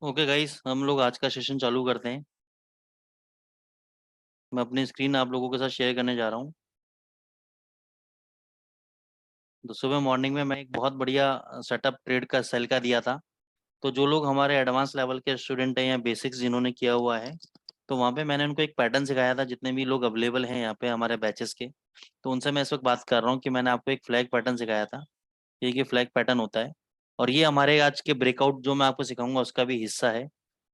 Okay guys, हम लोग आज का सेशन चालू करते हैं। मैं अपनी स्क्रीन आप लोगों के साथ शेयर करने जा रहा हूँ। तो सुबह मॉर्निंग में मैं एक बहुत बढ़िया सेटअप ट्रेड का सेल का दिया था। तो जो लोग हमारे एडवांस लेवल के स्टूडेंट हैं या बेसिक्स जिन्होंने किया हुआ है, तो वहाँ पे मैंने उनको एक पैटर्न सिखाया था। जितने भी लोग अवेलेबल हैं यहाँ पे हमारे बैचेस के, तो उनसे मैं इस वक्त बात कर रहा हूँ कि मैंने आपको एक फ्लैग पैटर्न सिखाया था। ये फ्लैग पैटर्न होता है, और ये हमारे आज के ब्रेकआउट जो मैं आपको सिखाऊंगा उसका भी हिस्सा है।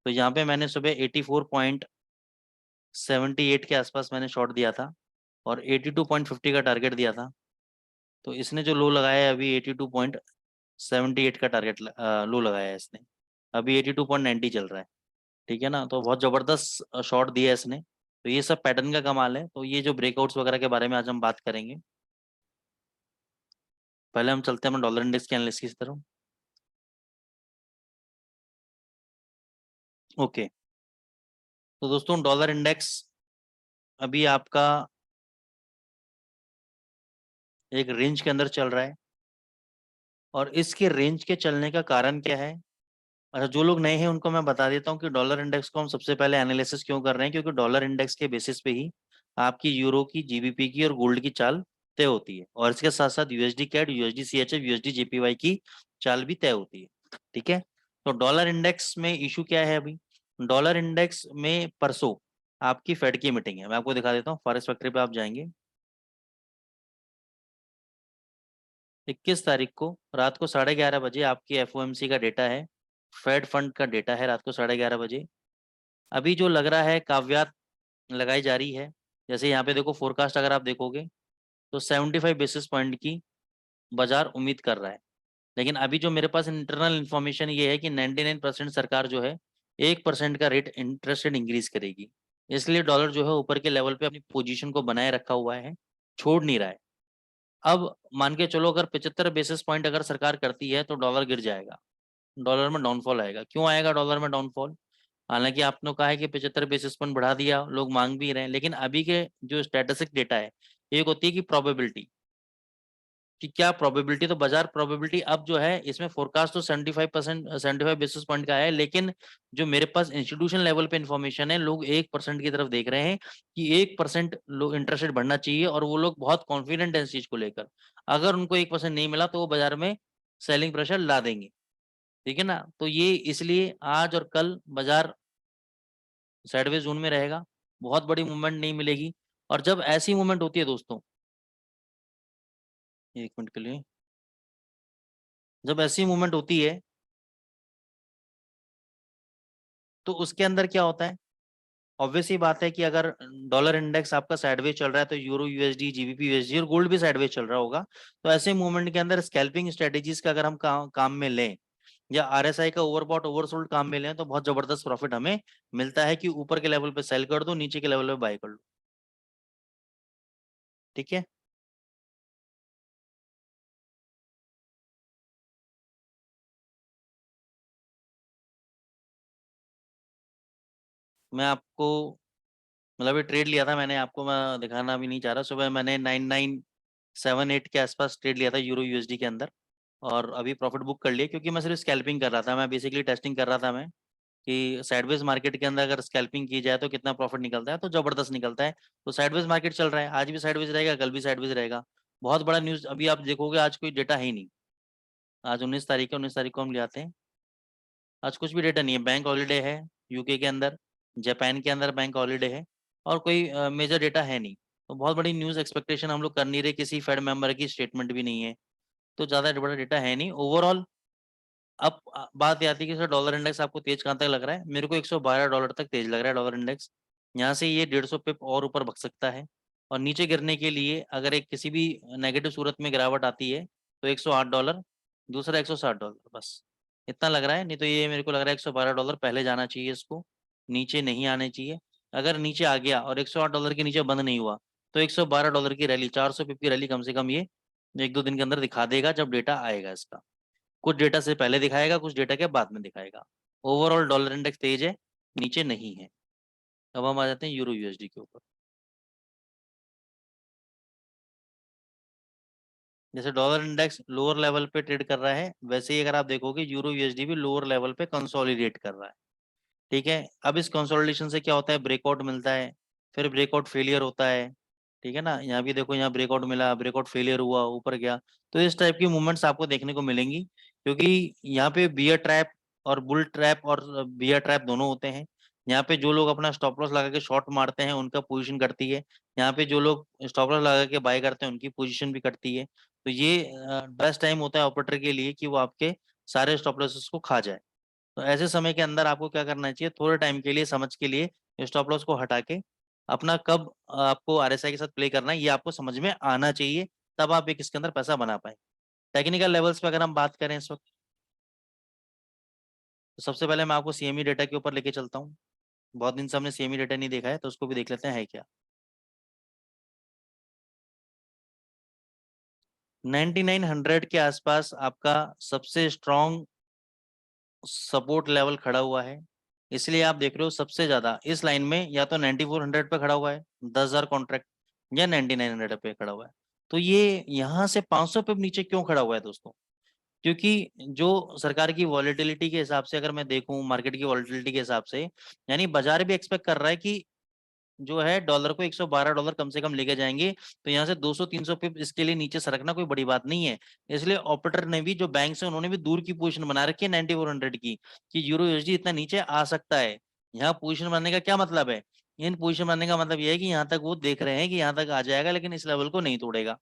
तो यहाँ पे मैंने सुबह 84.78 के आसपास मैंने शॉट दिया था, और 82.50 का टारगेट दिया था। तो इसने जो लो लगाया है अभी 82.78 का टारगेट लो लगाया है इसने। अभी 82.90 चल रहा है। ठीक है ना, तो बहुत ज़बरदस्त शॉट दिया है इसने। तो ये सब पैटर्न का कमाल है। तो ये जो ब्रेकआउट्स वगैरह के बारे में आज हम बात करेंगे। पहले हम चलते हैं अपने डॉलर इंडेक्स के एनालिसिस की तरफ। ओके, तो दोस्तों डॉलर इंडेक्स अभी आपका एक रेंज के अंदर चल रहा है। और इसके रेंज के चलने का कारण क्या है? अच्छा, जो लोग नए हैं उनको मैं बता देता हूँ कि डॉलर इंडेक्स को हम सबसे पहले एनालिसिस क्यों कर रहे हैं, क्योंकि डॉलर इंडेक्स के बेसिस पे ही आपकी यूरो की, जीबीपी की और गोल्ड की चाल तय होती है। और इसके साथ साथ USD CAD, USD CHF, USD JPY की चाल भी तय होती है। ठीक है, तो डॉलर इंडेक्स में इशू क्या है अभी? डॉलर इंडेक्स में परसों आपकी फेड की मीटिंग है। मैं आपको दिखा देता हूँ, फॉरेक्स फैक्ट्री पे आप जाएंगे। 21 तारीख को रात को 11:30 बजे आपकी एफओएमसी का डेटा है। फेड फंड का डेटा है रात को 11:30 बजे। अभी जो लग रहा है काव्यात लगाई जा रही है। जैसे यहाँ पे देखो, फोरकास्ट अगर आप देखोगे तो 75 बेसिस पॉइंट की बाजार उम्मीद कर रहा है। लेकिन अभी जो मेरे पास इंटरनल इन्फॉर्मेशन ये है कि 99% सरकार जो है 1% का रेट इंटरेस्ट रेट इंक्रीज करेगी। इसलिए डॉलर जो है ऊपर के लेवल पे अपनी पोजीशन को बनाए रखा हुआ है, छोड़ नहीं रहा है। अब मान के चलो, अगर 75 बेसिस पॉइंट अगर सरकार करती है तो डॉलर गिर जाएगा, डॉलर में डाउनफॉल आएगा। क्यों आएगा डॉलर में डाउनफॉल? हालांकि आपने कहा है कि 75 बेसिस पॉइंट बढ़ा दिया, लोग मांग भी रहे हैं, लेकिन अभी के जो स्टैटिस्टिक डेटा है, एक होती है कि प्रोबेबिलिटी, कि क्या प्रोबेबिलिटी। तो बाजार प्रोबेबिलिटी अब जो है इसमें फोरकास्ट तो 75%, 75 बेसिस पॉइंट का है, लेकिन जो मेरे पास इंस्टीट्यूशन लेवल पे इंफॉर्मेशन है, लोग 1% की तरफ देख रहे हैं कि 1% लोग इंटरेस्ट रेट बढ़ना चाहिए, और वो लोग बहुत कॉन्फिडेंट है इस चीज को लेकर। अगर उनको 1% नहीं मिला तो वो बाजार में सेलिंग प्रेशर ला देंगे। ठीक है ना, तो ये इसलिए आज और कल बाजार साइडवेज जोन में रहेगा, बहुत बड़ी मूवमेंट नहीं मिलेगी। और जब ऐसी मूवमेंट होती है दोस्तों, 1 मिनट के लिए, जब ऐसी मूवमेंट होती है तो उसके अंदर क्या होता है? ऑब्वियस ही बात है कि अगर डॉलर इंडेक्स आपका साइडवेज चल रहा है तो यूरो यूएसडी, जीबीपी यूएसडी और गोल्ड भी साइडवेज चल रहा होगा। तो ऐसे मूवमेंट के अंदर स्कैल्पिंग स्ट्रेटेजीज का अगर हम काम में लें, या आरएसआई का ओवरबॉट ओवरसोल्ड काम में लें, तो बहुत जबरदस्त प्रॉफिट हमें मिलता है कि ऊपर के लेवल पे सेल कर दो, नीचे के लेवल पे बाय कर लो। ठीक है, मैं आपको मतलब ये ट्रेड लिया था मैंने, आपको मैं दिखाना भी नहीं चाह रहा। सुबह मैंने 9978 के आसपास ट्रेड लिया था यूरो यूएसडी के अंदर, और अभी प्रॉफिट बुक कर लिया, क्योंकि मैं सिर्फ स्कैल्पिंग कर रहा था। मैं बेसिकली टेस्टिंग कर रहा था मैं, कि साइडवेज मार्केट के अंदर अगर स्कैल्पिंग की जाए तो कितना प्रॉफिट निकलता है। तो जबरदस्त निकलता है। तो साइडवेज मार्केट चल रहा है, आज भी साइडवेज रहेगा, कल भी साइडवेज रहेगा। बहुत बड़ा न्यूज़ अभी आप देखोगे, आज कोई डेटा है ही नहीं। आज 19 तारीख है, 19 तारीख को हम ले आते हैं। आज कुछ भी डेटा नहीं है, बैंक हॉलीडे है यूके के अंदर, जापान के अंदर बैंक हॉलीडे है, और कोई मेजर डेटा है नहीं। तो बहुत बड़ी न्यूज़ एक्सपेक्टेशन हम लोग कर नहीं रहे, किसी फेड मेंबर की स्टेटमेंट भी नहीं है। तो ज़्यादा बड़ा डेटा है नहीं ओवरऑल। अब बात ये आती है कि सर डॉलर इंडेक्स आपको तेज कहाँ तक लग रहा है? मेरे को $112 तक तेज लग रहा है डॉलर इंडेक्स। यहाँ से ये 150 पिप और ऊपर भग सकता है। और नीचे गिरने के लिए अगर एक किसी भी नेगेटिव सूरत में गिरावट आती है तो $108, दूसरा $160, बस इतना लग रहा है। नहीं तो ये मेरे को लग रहा है $112 पहले जाना चाहिए इसको, नीचे नहीं आने चाहिए। अगर नीचे आ गया और $108 के नीचे बंद नहीं हुआ, तो $112 की रैली, 400 पिप की रैली कम से कम ये 1-2 दिन के अंदर दिखा देगा, जब डेटा आएगा इसका। कुछ डेटा से पहले दिखाएगा, कुछ डेटा के बाद में दिखाएगा। ओवरऑल डॉलर इंडेक्स तेज है, नीचे नहीं है। अब हम आ जाते हैं यूरो यूएसडी के ऊपर। जैसे डॉलर इंडेक्स लोअर लेवल पे ट्रेड कर रहा है, वैसे ही अगर आप देखोगे यूरो यूएसडी भी लोअर लेवल पे कंसोलिडेट कर रहा है। ठीक है, अब इस कंसोलिडेशन से क्या होता है, ब्रेकआउट मिलता है, फिर ब्रेकआउट फेलियर होता है। ठीक है ना, यहाँ भी देखो, यहाँ ब्रेकआउट मिला, ब्रेकआउट फेलियर हुआ, ऊपर गया। तो इस टाइप की मूवमेंट्स आपको देखने को मिलेंगी, क्योंकि यहाँ पे बियर ट्रैप और बुल ट्रैप और बियर ट्रैप दोनों होते हैं। यहाँ पे जो लोग अपना स्टॉप लॉस लगा के शॉर्ट मारते हैं उनका पोजीशन कटती है, यहाँ पे जो लोग स्टॉप लॉस लगा के बाय करते हैं उनकी पोजीशन भी कटती है। तो ये बेस्ट टाइम होता है ऑपरेटर के लिए कि वो आपके सारे स्टॉप लॉसेस को खा जाए। तो ऐसे समय के अंदर आपको क्या करना चाहिए, थोड़े टाइम के लिए समझ के लिए स्टॉप लॉस को हटा के अपना कब आपको आरएसआई के साथ प्ले करना है ये आपको समझ में आना चाहिए, तब आप एक इसके अंदर पैसा बना पाए। टेक्निकल लेवल्स पे अगर हम बात करें इस वक्त, तो सबसे पहले मैं आपको सीएमई डेटा के ऊपर लेके चलता हूँ। बहुत दिन से हमने सीएमई डेटा नहीं देखा है, तो उसको भी देख लेते हैं है क्या। 9900 के आसपास आपका सबसे स्ट्रॉन्ग सपोर्ट लेवल खड़ा हुआ है। इसलिए आप देख रहे हो सबसे ज्यादा इस लाइन में या तो 9400 पे खड़ा हुआ है 10,000 कॉन्ट्रैक्ट, या 9900 पे खड़ा हुआ है। तो ये यहाँ से 500 पे नीचे क्यों खड़ा हुआ है दोस्तों, क्योंकि जो सरकार की वॉलेटिलिटी के हिसाब से अगर मैं देखूं, मार्केट की वॉलेटिलिटी के हिसाब से, यानी बाजार भी एक्सपेक्ट कर रहा है कि जो है डॉलर को $112 कम से कम लेके जाएंगे। तो यहाँ से 200-300 पिप इसके लिए नीचे सरकना कोई बड़ी बात नहीं है। इसलिए ऑपरेटर ने भी, जो बैंक से, उन्होंने भी दूर की पोजीशन बना रखी है 9400 की, कि यूरो यूएसडी इतना नीचे आ सकता है। यहाँ पोजीशन बनाने का क्या मतलब है, इन पोजीशन बनाने का मतलब यह है कि यहाँ तक वो देख रहे हैं कि यहाँ तक आ जाएगा, लेकिन इस लेवल को नहीं तोड़ेगा।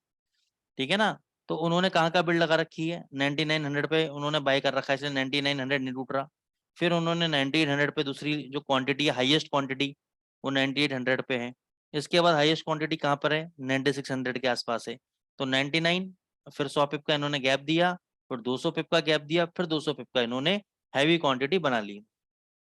ठीक है ना। तो उन्होंने कहाँ का बिल्ड लगा रखी है, 9900 पे उन्होंने बाय कर रखा है, इसलिए 9900 नहीं टूट रहा। फिर उन्होंने 9800 पे दूसरी जो क्वांटिटी है, हाईएस्ट क्वांटिटी, वो 9800 पे है। इसके बाद हाईएस्ट क्वांटिटी कहाँ पर है, 9600 के आसपास है। तो 99, फिर 100 पिप का इन्होंने गैप दिया, फिर 200 पिप का गैप दिया, फिर 200 पिप का इन्होंने हैवी क्वांटिटी बना ली।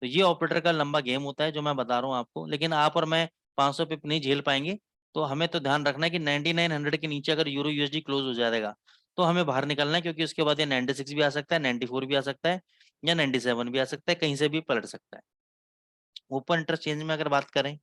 तो ये ऑपरेटर का लंबा गेम होता है जो मैं बता रहा हूँ आपको, लेकिन आप और मैं 500 पिप नहीं झेल पाएंगे। तो हमें तो ध्यान रखना है कि 9900 के नीचे अगर यूरो यूएसडी क्लोज हो जाएगा तो हमें बाहर निकलना है, क्योंकि उसके बाद ये 96 भी आ सकता है, 94 भी आ सकता है, या 97 भी आ सकता है, कहीं से भी पलट सकता है। ओपन इंटरचेंज में अगर बात करें,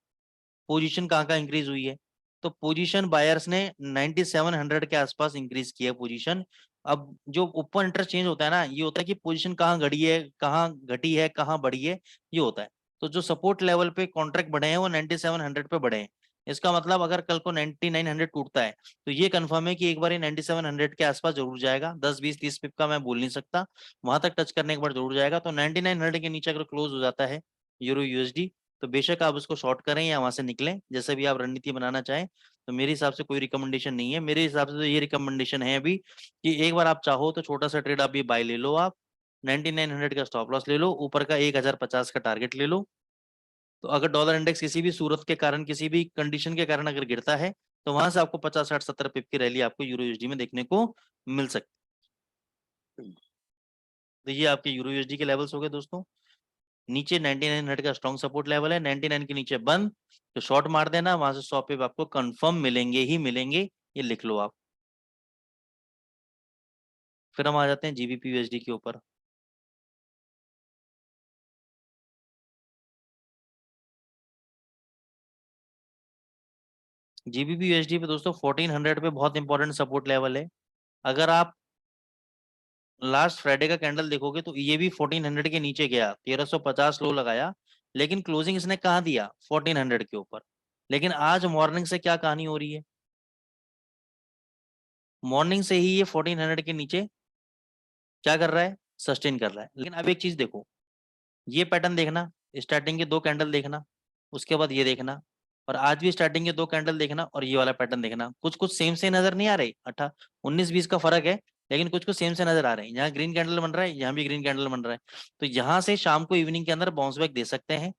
पोजीशन कहाँ कहाँ इंक्रीज हुई है, तो पोजीशन बायर्स ने 9700 के आसपास इंक्रीज किया पोजीशन। अब जो ओपन इंटरचेंज होता है ना, ये होता है कि पोजीशन कहाँ घटी है, कहाँ घटी है, कहाँ बढ़ी है, ये होता है। तो जो सपोर्ट लेवल पे कॉन्ट्रैक्ट बढ़े हैं वो 9700 पे बढ़े हैं। इसका मतलब अगर कल को 9900 टूटता है तो ये कंफर्म है कि एक बार ये 9700 के आसपास जरूर जाएगा। 10 20 30 पिप का मैं बोल नहीं सकता, वहां तक टच करने के बाद जरूर जाएगा। तो 9900 के नीचे अगर क्लोज हो जाता है यूरो यूएसडी, तो बेशक आप उसको शॉर्ट करें या वहां से निकलें, जैसे भी आप रणनीति बनाना चाहें। तो मेरे हिसाब से कोई रिकमेंडेशन नहीं है, मेरे हिसाब से तो ये रिकमेंडेशन है अभी कि एक बार आप चाहो तो छोटा सा ट्रेड अभी बाय ले लो आप, 9900 का स्टॉप लॉस ले लो, ऊपर का 1050 का टारगेट ले लो। तो अगर डॉलर इंडेक्स किसी भी सूरत के कारण, किसी भी कंडीशन के कारण अगर गिरता है, तो वहां से आपको 50 60 70 पिप की रैली आपको यूरो यूएसडी में देखने को मिल सकती है। तो ये आपके यूरो यूएसडी के लेवल्स हो गए दोस्तों। नीचे 9900 का स्ट्रॉन्ग सपोर्ट लेवल है, 99 के नीचे बंद, तो शॉर्ट मार देना, वहां से 100 पे आपको कंफर्म मिलेंगे ही मिलेंगे, ये लिख लो आप। फिर हम आ जाते हैं जीबीपी यूएसडी के ऊपर। जीबीपी यूएसडी पे दोस्तों 1400 पे बहुत इंपॉर्टेंट सपोर्ट लेवल है। अगर आप लास्ट फ्राइडे का कैंडल देखोगे तो ये भी 1400 के नीचे गया, 1350 लो लगाया, लेकिन क्लोजिंग इसने कहाँ दिया, 1400 के ऊपर। लेकिन आज मॉर्निंग से क्या कहानी हो रही है, मॉर्निंग से ही ये 1400 के नीचे क्या कर रहा है, सस्टेन कर रहा है। लेकिन अब एक चीज देखो, ये पैटर्न देखना, स्टार्टिंग के दो कैंडल देखना, उसके बाद ये देखना, और आज भी स्टार्टिंग के दो कैंडल देखना और ये वाला पैटर्न देखना, कुछ कुछ सेम से नजर नहीं आ रही, 19 20 का फर्क है, लेकिन कुछ कुछ सेम से नजर आ रहे हैं। यहाँ ग्रीन कैंडल बन रहा है, यहाँ भी ग्रीन कैंडल बन रहा है। तो यहाँ से शाम को इवनिंग के अंदर बाउंस बैक दे सकते हैं।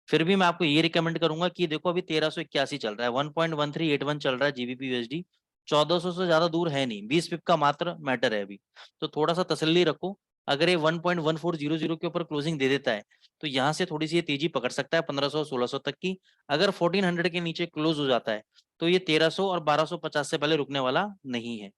फिर भी मैं आपको ये रिकमेंड करूंगा कि देखो अभी 1381 चल रहा है, 1.1381 चल रहा है जीबीपी यूएसडी, 1400 से ज्यादा दूर है नहीं, 20 पिप का मात्र मैटर है अभी। तो थोड़ा सा तसल्ली रखो, अगर ये 1.1400 के ऊपर क्लोजिंग दे देता है तो यहाँ से थोड़ी सी ये तेजी पकड़ सकता है 1500 1600 तक की। अगर 1400 के नीचे क्लोज हो जाता है तो ये 1300 और 1250 से पहले रुकने वाला नहीं है।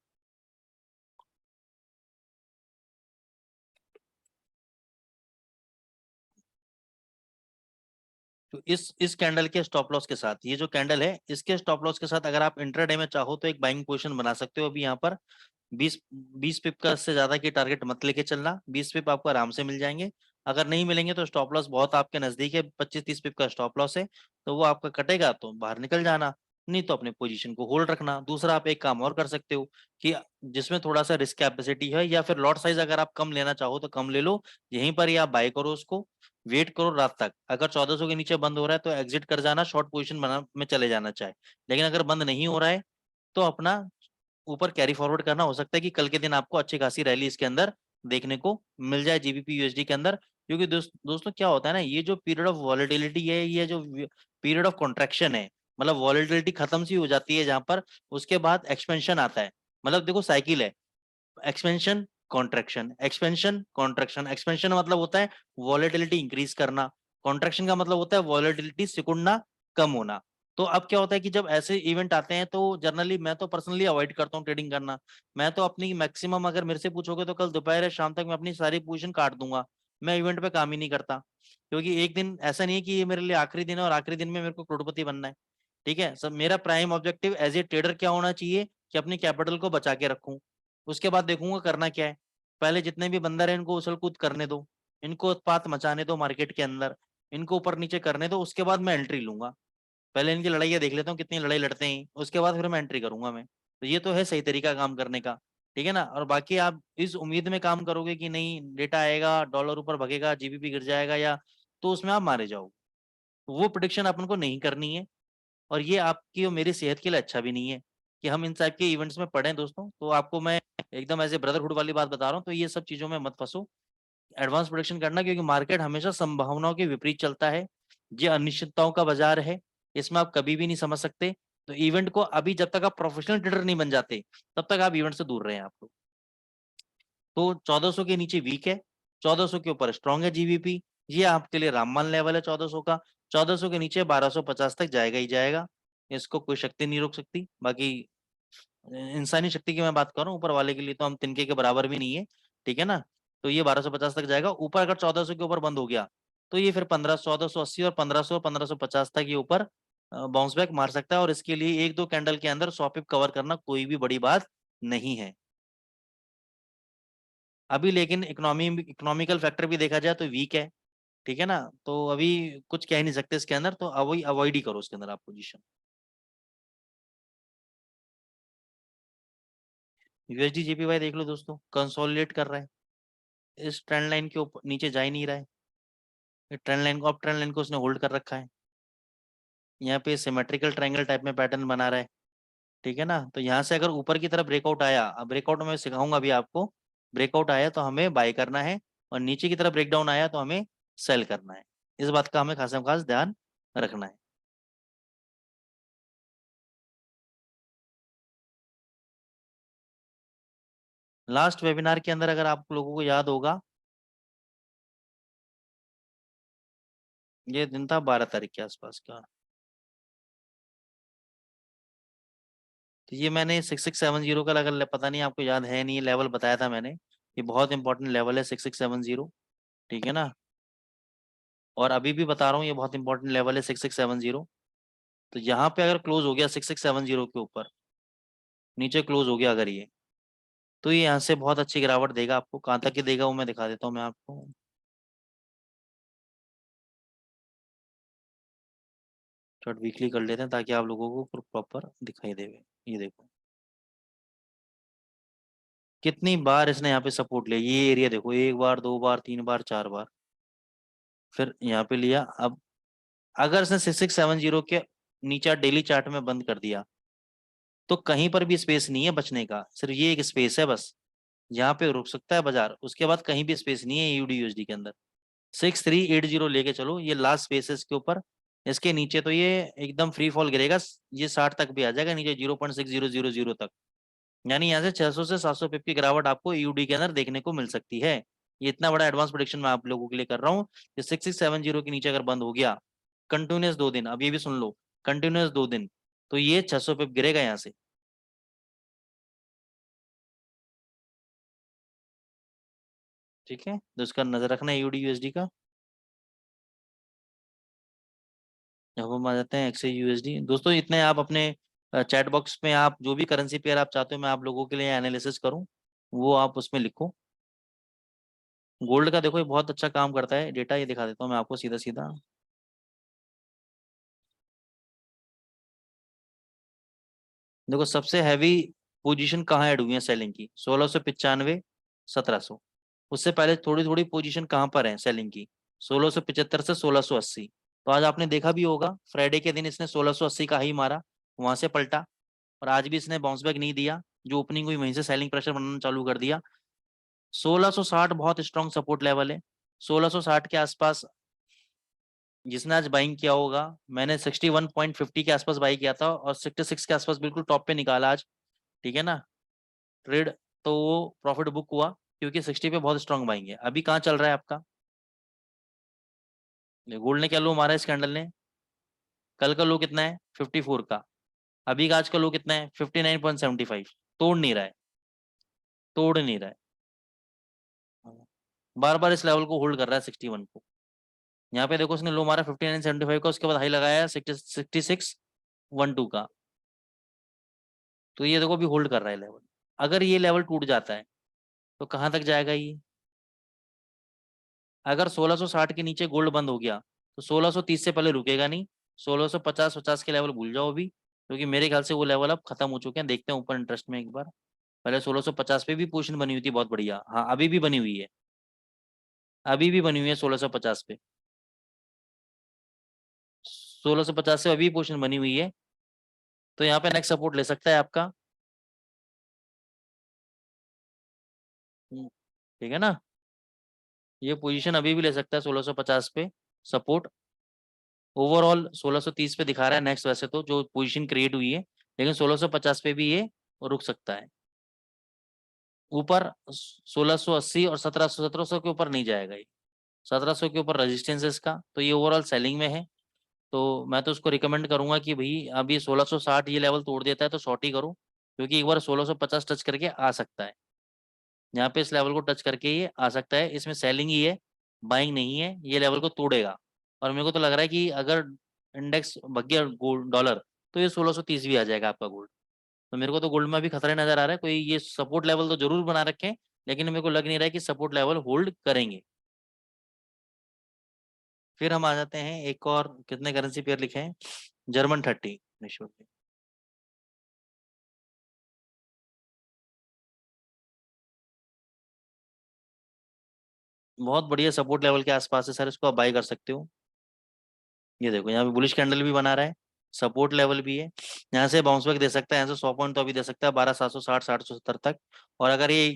तो इस कैंडल के स्टॉप लॉस के साथ, ये जो कैंडल है इसके स्टॉप लॉस के साथ अगर आप इंट्राडे में चाहो तो एक बाइंग पोजीशन बना सकते हो। अभी यहाँ पर 20 पिप का से ज्यादा की टारगेट मत लेके चलना, 20 पिप आपको आराम से मिल जाएंगे। अगर नहीं मिलेंगे तो स्टॉप लॉस बहुत आपके नजदीक है, 25-30 पिप का स्टॉप लॉस है, तो वो आपका कटेगा तो बाहर निकल जाना, नहीं तो अपने पोजीशन को होल्ड रखना। दूसरा आप एक काम और कर सकते हो कि जिसमें थोड़ा सा रिस्क कैपेसिटी है या फिर लॉट साइज अगर आप कम लेना चाहो तो कम ले लो, यहीं पर ही आप बाय करो उसको, वेट करो रात तक। अगर 1400 के नीचे बंद हो रहा है तो एग्जिट कर जाना, शॉर्ट पोजीशन बना में चले जाना चाहे। लेकिन अगर बंद नहीं हो रहा है तो अपना ऊपर कैरी फॉरवर्ड करना। हो सकता है कि कल के दिन आपको अच्छी खासी रैली इसके अंदर देखने को मिल जाए जीबीपी यूएसडी के अंदर। क्योंकि दोस्तों क्या होता है ना, ये जो पीरियड ऑफ वॉलेटिलिटी है, ये जो पीरियड ऑफ कॉन्ट्रैक्शन है, मतलब वॉलेटिलिटी खत्म सी हो जाती है जहां पर उसके बाद एक्सपेंशन आता है। मतलब देखो साइकिल है, expansion contraction, expansion contraction. Expansion मतलब होता है वॉलेटिलिटी इंक्रीज करना, कॉन्ट्रैक्शन का मतलब होता है वॉलेटिलिटी सिकुड़ना, कम होना। तो अब क्या होता है कि जब ऐसे इवेंट आते हैं तो जनरली मैं तो पर्सनली अवॉइड करता हूँ ट्रेडिंग करना। मैं तो अपनी मैक्सिमम, अगर मेरे से पूछोगे तो कल दोपहर या शाम तक मैं अपनी सारी पोजीशन काट दूंगा। मैं इवेंट पे काम ही नहीं करता, क्योंकि एक दिन ऐसा नहीं है कि ये मेरे लिए आखिरी दिन है और आखिरी दिन में मेरे को करोड़पति बनना है। ठीक है, सब मेरा prime objective as a trader क्या होना चाहिए कि अपनी कैपिटल को बचा के रखूं। उसके बाद देखूंगा करना क्या है। पहले जितने भी बंदर हैं इनको उछल कूद करने दो, इनको उत्पात मचाने दो मार्केट के अंदर, इनको ऊपर नीचे करने दो, उसके बाद मैं एंट्री लूंगा। पहले इनकी लड़ाइयाँ देख लेता हूँ कितनी लड़ाई लड़ते हैं, उसके बाद फिर मैं एंट्री करूंगा मैं। तो ये तो है सही तरीका काम करने का। ठीक है ना, और बाकी आप इस उम्मीद में काम करोगे कि नहीं डेटा आएगा, डॉलर ऊपर भगेगा, जीबीपी गिर जाएगा, या तो उसमें आप मारे जाओ। वो प्रिडिक्शन अपन को नहीं करनी है, और ये आपकी और मेरी सेहत के लिए अच्छा भी नहीं है कि हम इन टाइप के इवेंट्स में पढ़ें दोस्तों। तो आपको मैं एकदम ऐसे ब्रदरहुड वाली बात बता रहा हूँ, तो ये सब चीजों में मत फंसो। एडवांस प्रोडिक्शन करना, क्योंकि मार्केट हमेशा संभावनाओं के विपरीत चलता है। ये अनिश्चितताओं का बाजार है, इसमें आप कभी भी नहीं समझ सकते। तो इवेंट को अभी जब तक आप प्रोफेशनल ट्रेडर नहीं बन जाते तब तक आप इवेंट से दूर रहे आप लोग। तो 1400 के नीचे वीक है, 1400 के ऊपर स्ट्रॉन्ग है जीबीपी, ये आपके लिए राममान लेवल है 1400 का। 1400 के नीचे 1250 तक जाएगा ही जाएगा, इसको कोई शक्ति नहीं रोक सकती। बाकी इंसानी शक्ति की मैं बात कर रहा हूँ, ऊपर वाले के लिए तो हम तिनके के बराबर भी नहीं है। ठीक है ना, तो ये 1250 तक जाएगा ऊपर। अगर 1400 के ऊपर बंद हो गया तो ये फिर 1480 और 1500 1550 तक ये ऊपर बाउंस बैक मार सकता है। और इसके लिए एक दो कैंडल के अंदर 100 पिप कवर करना कोई भी बड़ी बात नहीं है अभी। लेकिन इकोनॉमिकल फैक्टर भी देखा जाए तो वीक है। ठीक है ना, तो अभी कुछ कह नहीं सकते इसके अंदर, तो अवॉइड ही करो उसके अंदर आप पोजीशन। यूएसडी जेपीवाई देख लो दोस्तों, कंसोलिडेट कर रहा है, इस ट्रेंड लाइन के ऊपर नीचे जा ही नहीं रहा है। ट्रेंड लाइन को, अब ट्रेंड लाइन को उसने होल्ड कर रखा है, यहाँ पे सिमेट्रिकल ट्रायंगल टाइप में पैटर्न बना रहा है। ठीक है ना, तो यहाँ से अगर ऊपर की तरफ ब्रेकआउट आया, अब ब्रेकआउट में सिखाऊंगा अभी आपको, ब्रेकआउट आया तो हमें बाय करना है, और नीचे की तरफ ब्रेकडाउन आया तो हमें सेल करना है। इस बात का हमें खासा खास ध्यान रखना है। लास्ट वेबिनार के अंदर अगर आप लोगों को याद होगा, ये दिन था 12 तारीख के आसपास का। तो ये मैंने 6670 का लगा, पता नहीं आपको याद है नहीं, लेवल बताया था मैंने, ये बहुत इंपॉर्टेंट लेवल है 6670। ठीक है ना, और अभी भी बता रहा हूँ ये बहुत इंपॉर्टेंट लेवल है 6670। तो यहाँ पे अगर क्लोज हो गया 6670 के ऊपर, नीचे क्लोज हो गया अगर ये, तो ये यहाँ से बहुत अच्छी गिरावट देगा आपको। कहाँ तक ये देगा वो मैं दिखा देता हूँ मैं आपको। शॉर्ट वीकली कर लेते हैं ताकि आप लोगों को प्रॉपर दिखाई देवे। ये देखो कितनी बार इसने यहाँ पे सपोर्ट लिया, ये एरिया देखो, एक बार, दो बार, तीन बार, चार बार, फिर यहाँ पे लिया। अब अगर इसने 6670 के नीचे डेली चार्ट में बंद कर दिया तो कहीं पर भी स्पेस नहीं है बचने का, सिर्फ ये एक स्पेस है बस, यहाँ पे रुक सकता है बाजार, उसके बाद कहीं भी स्पेस नहीं है यूडी यूएसडी के अंदर। 6380 लेके चलो, ये लास्ट स्पेस है इसके ऊपर। इसके नीचे तो ये एकदम फ्री फॉल गिरेगा, ये 60 तक भी आ जाएगा नीचे, 0.6000 तक। यानी यहाँ से 600 से 700 पिप की गिरावट आपको यूडी के अंदर देखने को मिल सकती है। ये इतना बड़ा एडवांस प्रोडिक्शन मैं आप लोगों के लिए कर रहा हूँ। ये 6670 के नीचे अगर बंद हो गया कंटिन्यूस 2 दिन, अब ये भी सुन लो, कंटिन्यूस 2 दिन, तो ये 600 पिप गिरेगा यहाँ से। ठीक है, तो इसका नजर रखना है यूडी यूएसडी का। अब हम आ जाते हैं एक्स यूएसडी। दोस्तों इतने आप अपने चैट बॉक्स में आप जो भी करेंसी पेयर आप चाहते हो मैं आप लोगों के लिए एनालिसिस करूं, वो आप उसमें लिखो। गोल्ड का देखो ये बहुत अच्छा काम करता है, डेटा ये दिखा देता हूँ मैं आपको सीधा सीधा। देखो सबसे हैवी पोजीशन कहाँ ऐड हुई है सेलिंग की, 1695, 1700। उससे पहले थोड़ी थोड़ी पोजीशन कहाँ पर है सेलिंग की, 1675 से 1680। तो आज आपने देखा भी होगा फ्राइडे के दिन इसने 1680 का ही मारा, वहां से पलटा, और आज भी इसने बाउंस बैक नहीं दिया, जो ओपनिंग हुई वहीं से सेलिंग प्रेशर बनाना चालू कर दिया। 1660 बहुत स्ट्रॉन्ग सपोर्ट लेवल है। 1660 के आसपास जिसने आज बाइंग किया होगा, मैंने 61.50 के आसपास बाई किया था और 66 के आसपास बिल्कुल टॉप पे निकाला आज, ठीक है ना ट्रेड। तो वो प्रॉफिट बुक हुआ क्योंकि 60 पे बहुत स्ट्रॉन्ग बाइंग है। अभी कहाँ चल रहा है आपका, गोल्ड ने क्या लो मारा इस कैंडल ने, कल का लो कितना है 54 का, अभी का आज का लो कितना है 59.75। तोड़ नहीं रहा है, तोड़ नहीं रहा है, बार बार इस लेवल को होल्ड कर रहा है 61 को। यहाँ पे देखो उसने लो मारा 59.75 का, उसके बाद हाई लगाया है 66.12 का। तो ये देखो अभी होल्ड कर रहा है लेवल। अगर ये लेवल टूट जाता है तो कहाँ तक जाएगा ये, अगर 1660 के नीचे गोल्ड बंद हो गया तो 1630 से पहले रुकेगा नहीं। 1650 50 के लेवल भूल जाओ अभी, क्योंकि मेरे ख्याल से वो लेवल अब खत्म हो चुके हैं। देखते हैं ऊपर इंटरेस्ट में एक बार। पहले 1650 पे भी पोजीशन बनी हुई थी बहुत बढ़िया, हाँ अभी भी बनी हुई है, अभी भी बनी हुई है 1650 पे। 1650 से अभी पोजीशन बनी हुई है। तो यहाँ पे नेक्स्ट सपोर्ट ले सकता है आपका। ठीक है ना, ये पोजीशन अभी भी ले सकता है 1650 पे सपोर्ट। ओवरऑल 1630 पे दिखा रहा है नेक्स्ट वैसे तो जो पोजीशन क्रिएट हुई है, लेकिन 1650 पे भी ये रुक सकता है। ऊपर 1680 और 1700 के ऊपर नहीं जाएगा ये, 1700 के ऊपर रेजिस्टेंस है इसका, तो ये ओवरऑल सेलिंग में है। तो मैं तो उसको रिकमेंड करूंगा कि भाई अभी 1660 ये लेवल तोड़ देता है तो शॉर्ट ही करो, क्योंकि एक बार 1650 टच करके आ सकता है। यहाँ पे इस लेवल को टच करके ये आ सकता है, इसमें सेलिंग ही है, बाइंग नहीं है, ये लेवल को तोड़ेगा। और मेरे को तो लग रहा है कि अगर इंडेक्स भग गया गोल्ड डॉलर तो ये 1630 भी आ जाएगा आपका गोल्ड। तो मेरे को तो गोल्ड में अभी खतरा नजर आ रहा है, कोई ये सपोर्ट लेवल तो जरूर बना रखे हैं, लेकिन मेरे को लग नहीं रहा है कि सपोर्ट लेवल होल्ड करेंगे। फिर हम आ जाते हैं एक और, कितने करेंसी पेयर लिखे हैं, जर्मन 30 निश्चित। बहुत बढ़िया सपोर्ट लेवल के आसपास है सर, इसको आप बाय कर सकते हो। ये देखो यहाँ पे बुलिश कैंडल भी बना रहा है, सपोर्ट लेवल भी है, यहाँ से बाउंस बैक दे सकता है, यहाँ से 100 पॉइंट तो अभी दे सकता है 12760 770 तक। और अगर ये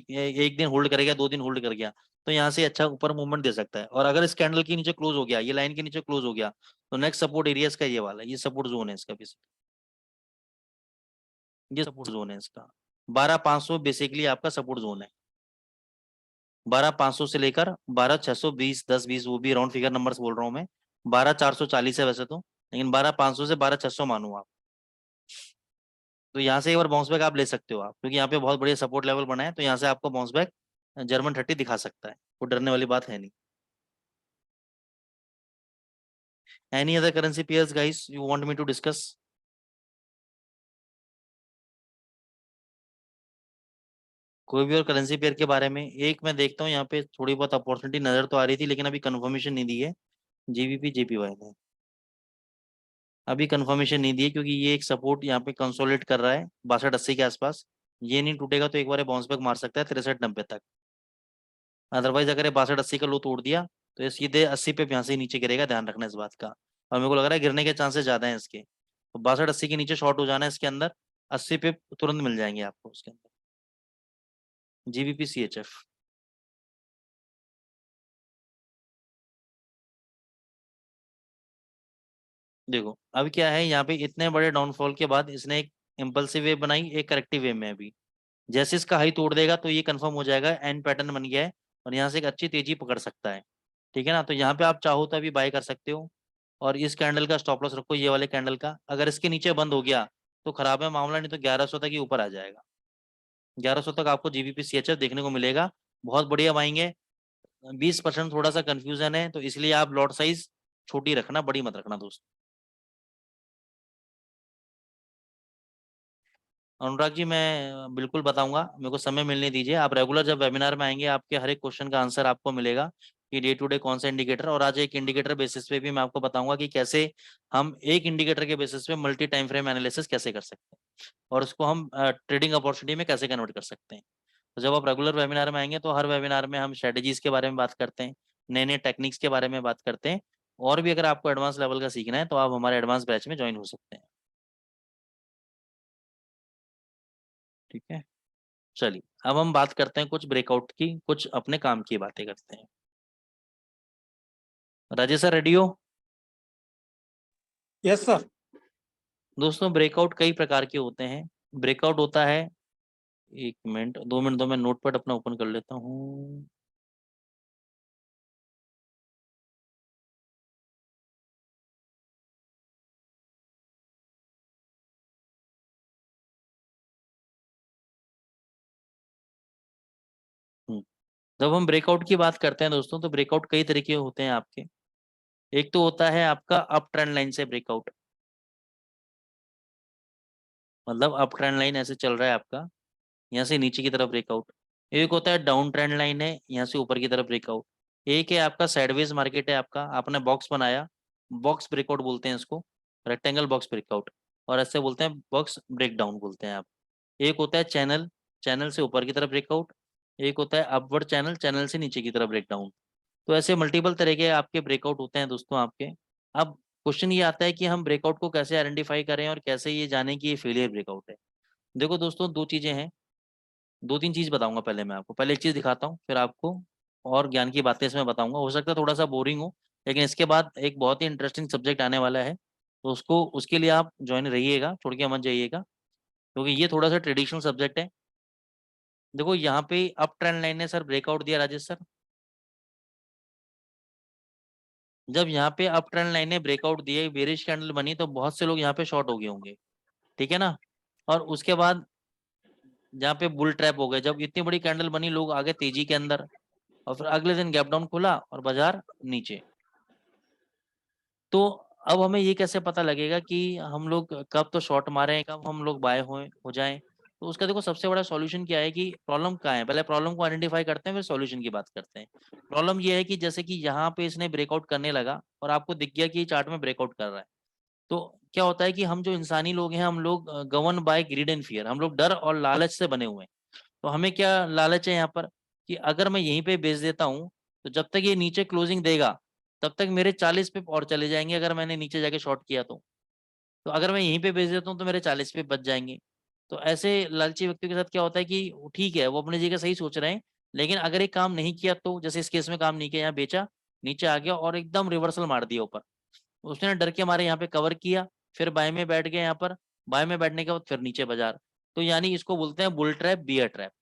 एक दिन होल्ड करेगा, 2 दिन होल्ड कर गया, तो यहाँ से अच्छा ऊपर मूवमेंट दे सकता है। और अगर इस कैंडल के नीचे क्लोज हो गया, ये लाइन के नीचे क्लोज हो गया, तो नेक्स्ट सपोर्ट एरिया इसका ये वाला, ये सपोर्ट जोन है इसका भी, ये सपोर्ट जोन है इसका। 12500 बेसिकली आपका सपोर्ट जोन है, 12500 से लेकर 12620, 10 20 वो भी राउंड फिगर नंबर्स बोल रहा हूँ मैं। 12440 है वैसे तो, लेकिन 12500 से 12600 मानू आप। तो यहाँ से एक बार बाउंस बैक आप ले सकते हो आप, क्योंकि यहाँ पे बहुत बढ़िया सपोर्ट लेवल बना है, तो यहाँ से आपको बाउंस बैक जर्मन 30 दिखा सकता है, कोई डरने वाली बात है नहीं। Any other currency pairs guys you want me to discuss. कोई भी और करेंसी पेयर के बारे में, एक मैं देखता हूँ यहाँ पे थोड़ी बहुत अपॉर्चुनिटी नजर तो आ रही थी, लेकिन अभी कंफर्मेशन नहीं दी है। जीबीपी जेपीवाई ने अभी कंफर्मेशन नहीं दी है, क्योंकि ये एक सपोर्ट यहाँ पे कंसोलिडेट कर रहा है 6280 के आसपास। ये नहीं टूटेगा तो एक बार बाउंस बैक मार सकता है 6390 तक। अदरवाइज अगर ये 6280 का लो तोड़ दिया तो ये सीधे 80 पे यहाँ से ही नीचे गिरेगा, ध्यान रखना इस बात का। और मेरे को लग रहा है गिरने के चांसेस ज्यादा हैं इसके, तो 6280 के नीचे शॉर्ट हो जाना है इसके अंदर, 80 पे तुरंत मिल जाएंगे आपको उसके अंदर। जीबीपी सीएचएफ देखो अब क्या है, यहाँ पे इतने बड़े डाउनफॉल के बाद इसने एक इम्पल्सिव वेव बनाई, एक करेक्टिव वेव में अभी। जैसे इसका हाई तोड़ देगा तो ये कंफर्म हो जाएगा एंड पैटर्न बन गया है, और यहाँ से एक अच्छी तेजी पकड़ सकता है। ठीक है ना, तो यहाँ पे आप चाहो तो अभी बाय कर सकते हो। और इस कैंडल का स्टॉप लॉस रखो ये वाले कैंडल का, अगर इसके नीचे बंद हो गया तो खराब है मामला, नहीं तो 1100 तक ही ऊपर आ जाएगा। 1100 तक आपको जीबीपी सीएचएफ देखने को मिलेगा, बहुत बढ़िया बाइंग है। 20% थोड़ा सा कंफ्यूजन है, तो इसलिए आप लॉट साइज छोटी रखना, बड़ी मत रखना दोस्त। अनुराग जी मैं बिल्कुल बताऊंगा, मेरे को समय मिलने दीजिए। आप रेगुलर जब वेबिनार में आएंगे आपके हर एक क्वेश्चन का आंसर आपको मिलेगा कि डे टू डे कौन सा इंडिकेटर, और आज एक इंडिकेटर बेसिस पे भी मैं आपको बताऊंगा कि कैसे हम एक इंडिकेटर के बेसिस पे मल्टी टाइम फ्रेम एनालिसिस कैसे कर सकते हैं और उसको हम ट्रेडिंग अपॉर्चुनिटी में कैसे कन्वर्ट कर सकते हैं। तो जब आप रेगुलर वेबिनार में आएंगे तो हर वेबिनार में हम स्ट्रेटेजीज के बारे में बात करते हैं, नए नए टेक्निक्स के बारे में बात करते हैं, और भी अगर आपको एडवांस लेवल का सीखना है तो आप हमारे एडवांस बैच में ज्वाइन हो सकते हैं। ठीक है, चलिए अब हम बात करते हैं कुछ ब्रेकआउट की, कुछ अपने काम की बातें करते हैं। राजेश सर रेडी हो? Yes sir. दोस्तों ब्रेकआउट कई प्रकार के होते हैं। ब्रेकआउट होता है, एक मिनट 2 मिनट दो, मैं नोटपैड अपना ओपन कर लेता हूँ। जब हम ब्रेकआउट की बात करते हैं दोस्तों, तो ब्रेकआउट कई तरीके होते हैं आपके। एक तो होता है आपका अप ट्रेंड लाइन से ब्रेकआउट, मतलब अप ट्रेंड लाइन ऐसे चल रहा है आपका, यहाँ से नीचे की तरफ ब्रेकआउट। एक होता है डाउन ट्रेंड लाइन है, यहाँ से ऊपर की तरफ ब्रेकआउट। एक है आपका साइडवेज मार्केट है, आपका आपने बॉक्स बनाया, बॉक्स ब्रेकआउट बोलते हैं इसको, रेक्टेंगल बॉक्स ब्रेकआउट, और ऐसे बोलते हैं बॉक्स ब्रेकडाउन बोलते हैं आप। एक होता है चैनल, चैनल से ऊपर की तरफ ब्रेकआउट। एक होता है अपवर्ड चैनल, चैनल से नीचे की तरफ ब्रेकडाउन। तो ऐसे मल्टीपल तरह के आपके ब्रेकआउट होते हैं दोस्तों आपके। अब क्वेश्चन ये आता है कि हम ब्रेकआउट को कैसे आइडेंटिफाई करें और कैसे ये जाने कि ये फेलियर ब्रेकआउट है। देखो दोस्तों दो चीजें हैं, दो तीन चीज बताऊंगा पहले मैं आपको, पहले एक चीज दिखाता हूँ फिर आपको और ज्ञान की बातें इसमें बताऊंगा। हो सकता है थोड़ा सा बोरिंग हो, लेकिन इसके बाद एक बहुत ही इंटरेस्टिंग सब्जेक्ट आने वाला है, तो उसको उसके लिए आप ज्वाइन रहिएगा, छोड़ के मत जाइएगा, क्योंकि ये थोड़ा सा ट्रेडिशनल सब्जेक्ट है। देखो यहाँ पे अप ट्रेंड लाइन ने सर ब्रेकआउट दिया राजेश सर, जब यहाँ पे अप ट्रेंड लाइन ने ब्रेकआउट दिए, बेरिश कैंडल बनी, तो बहुत से लोग यहाँ पे शॉर्ट हो गए होंगे, ठीक है ना। और उसके बाद जहाँ पे बुल ट्रैप हो गए, जब इतनी बड़ी कैंडल बनी लोग आगे तेजी के अंदर, और फिर अगले दिन गैप डाउन खुला और बाजार नीचे। तो अब हमें ये कैसे पता लगेगा कि हम लोग कब तो शॉर्ट मारे, कब हम लोग बाय हो जाएं। तो उसका देखो सबसे बड़ा सॉल्यूशन क्या है कि प्रॉब्लम कहाँ है, पहले प्रॉब्लम को आइडेंटिफाई करते हैं फिर सॉल्यूशन की बात करते हैं। प्रॉब्लम ये है कि जैसे कि यहाँ पे इसने ब्रेकआउट करने लगा और आपको दिख गया कि चार्ट में ब्रेकआउट कर रहा है, तो क्या होता है कि हम जो इंसानी लोग हैं, हम लोग govern by grid and fear, हम लोग डर और लालच से बने हुए हैं। तो हमें क्या लालच है यहाँ पर कि अगर मैं यहीं पे बेच देता हूँ तो जब तक ये नीचे क्लोजिंग देगा तब तक मेरे 40 पे और चले जाएंगे, अगर मैंने नीचे जाके शॉर्ट किया तो अगर मैं यहीं पे बेच देता हूँ तो मेरे 40 पे बच जाएंगे। तो ऐसे लालची व्यक्तियों के साथ क्या होता है कि ठीक है वो अपनी जगह सही सोच रहे हैं, लेकिन अगर एक काम नहीं किया, तो जैसे इस केस में काम नहीं किया, यहाँ बेचा, नीचे आ गया और एकदम रिवर्सल मार दिया ऊपर, उसने डर के मारे यहाँ पे कवर किया, फिर बाय में बैठ गए यहाँ पर, बाय में बैठने के बाद फिर नीचे बाजार। तो यानी इसको बोलते हैं बुल ट्रैप, बियर ट्रैप।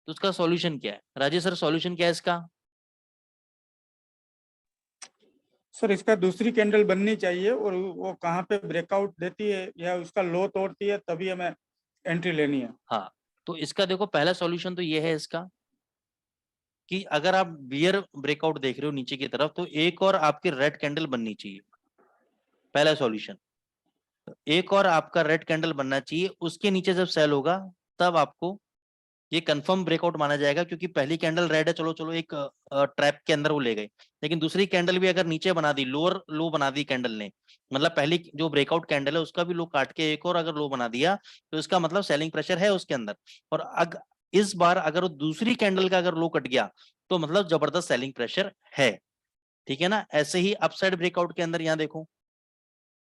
तो उसका सॉल्यूशन क्या है राजेश सर, सॉल्यूशन क्या है इसका? सर इसका दूसरी कैंडल बननी चाहिए और वो कहाँ पे ब्रेकआउट देती है या उसका लो तोड़ती है तभी हमें एंट्री लेनी है। हाँ, तो इसका देखो पहला सॉल्यूशन तो ये है इसका कि अगर आप बियर ब्रेकआउट देख रहे हो नीचे की तरफ, तो एक और आपकी रेड कैंडल बननी चाहिए, पहला सॉल्यूशन। एक और आपका रेड कैंडल बनना चाहिए, उसके नीचे जब सेल होगा तब आपको ये कंफर्म ब्रेकआउट माना जाएगा, क्योंकि पहली कैंडल रेड है, चलो चलो एक ट्रैप के अंदर वो ले गए, लेकिन दूसरी कैंडल भी अगर नीचे बना दी, लोअर लो बना दी कैंडल ने, मतलब पहली जो ब्रेकआउट कैंडल है उसका भी लो काट के एक और अगर लो बना दिया, तो इसका मतलब सेलिंग प्रेशर है उसके अंदर। और इस बार अगर वो दूसरी कैंडल का अगर लो कट गया तो मतलब जबरदस्त सेलिंग प्रेशर है, ठीक है ना। ऐसे ही अपसाइड ब्रेकआउट के अंदर यहाँ देखो,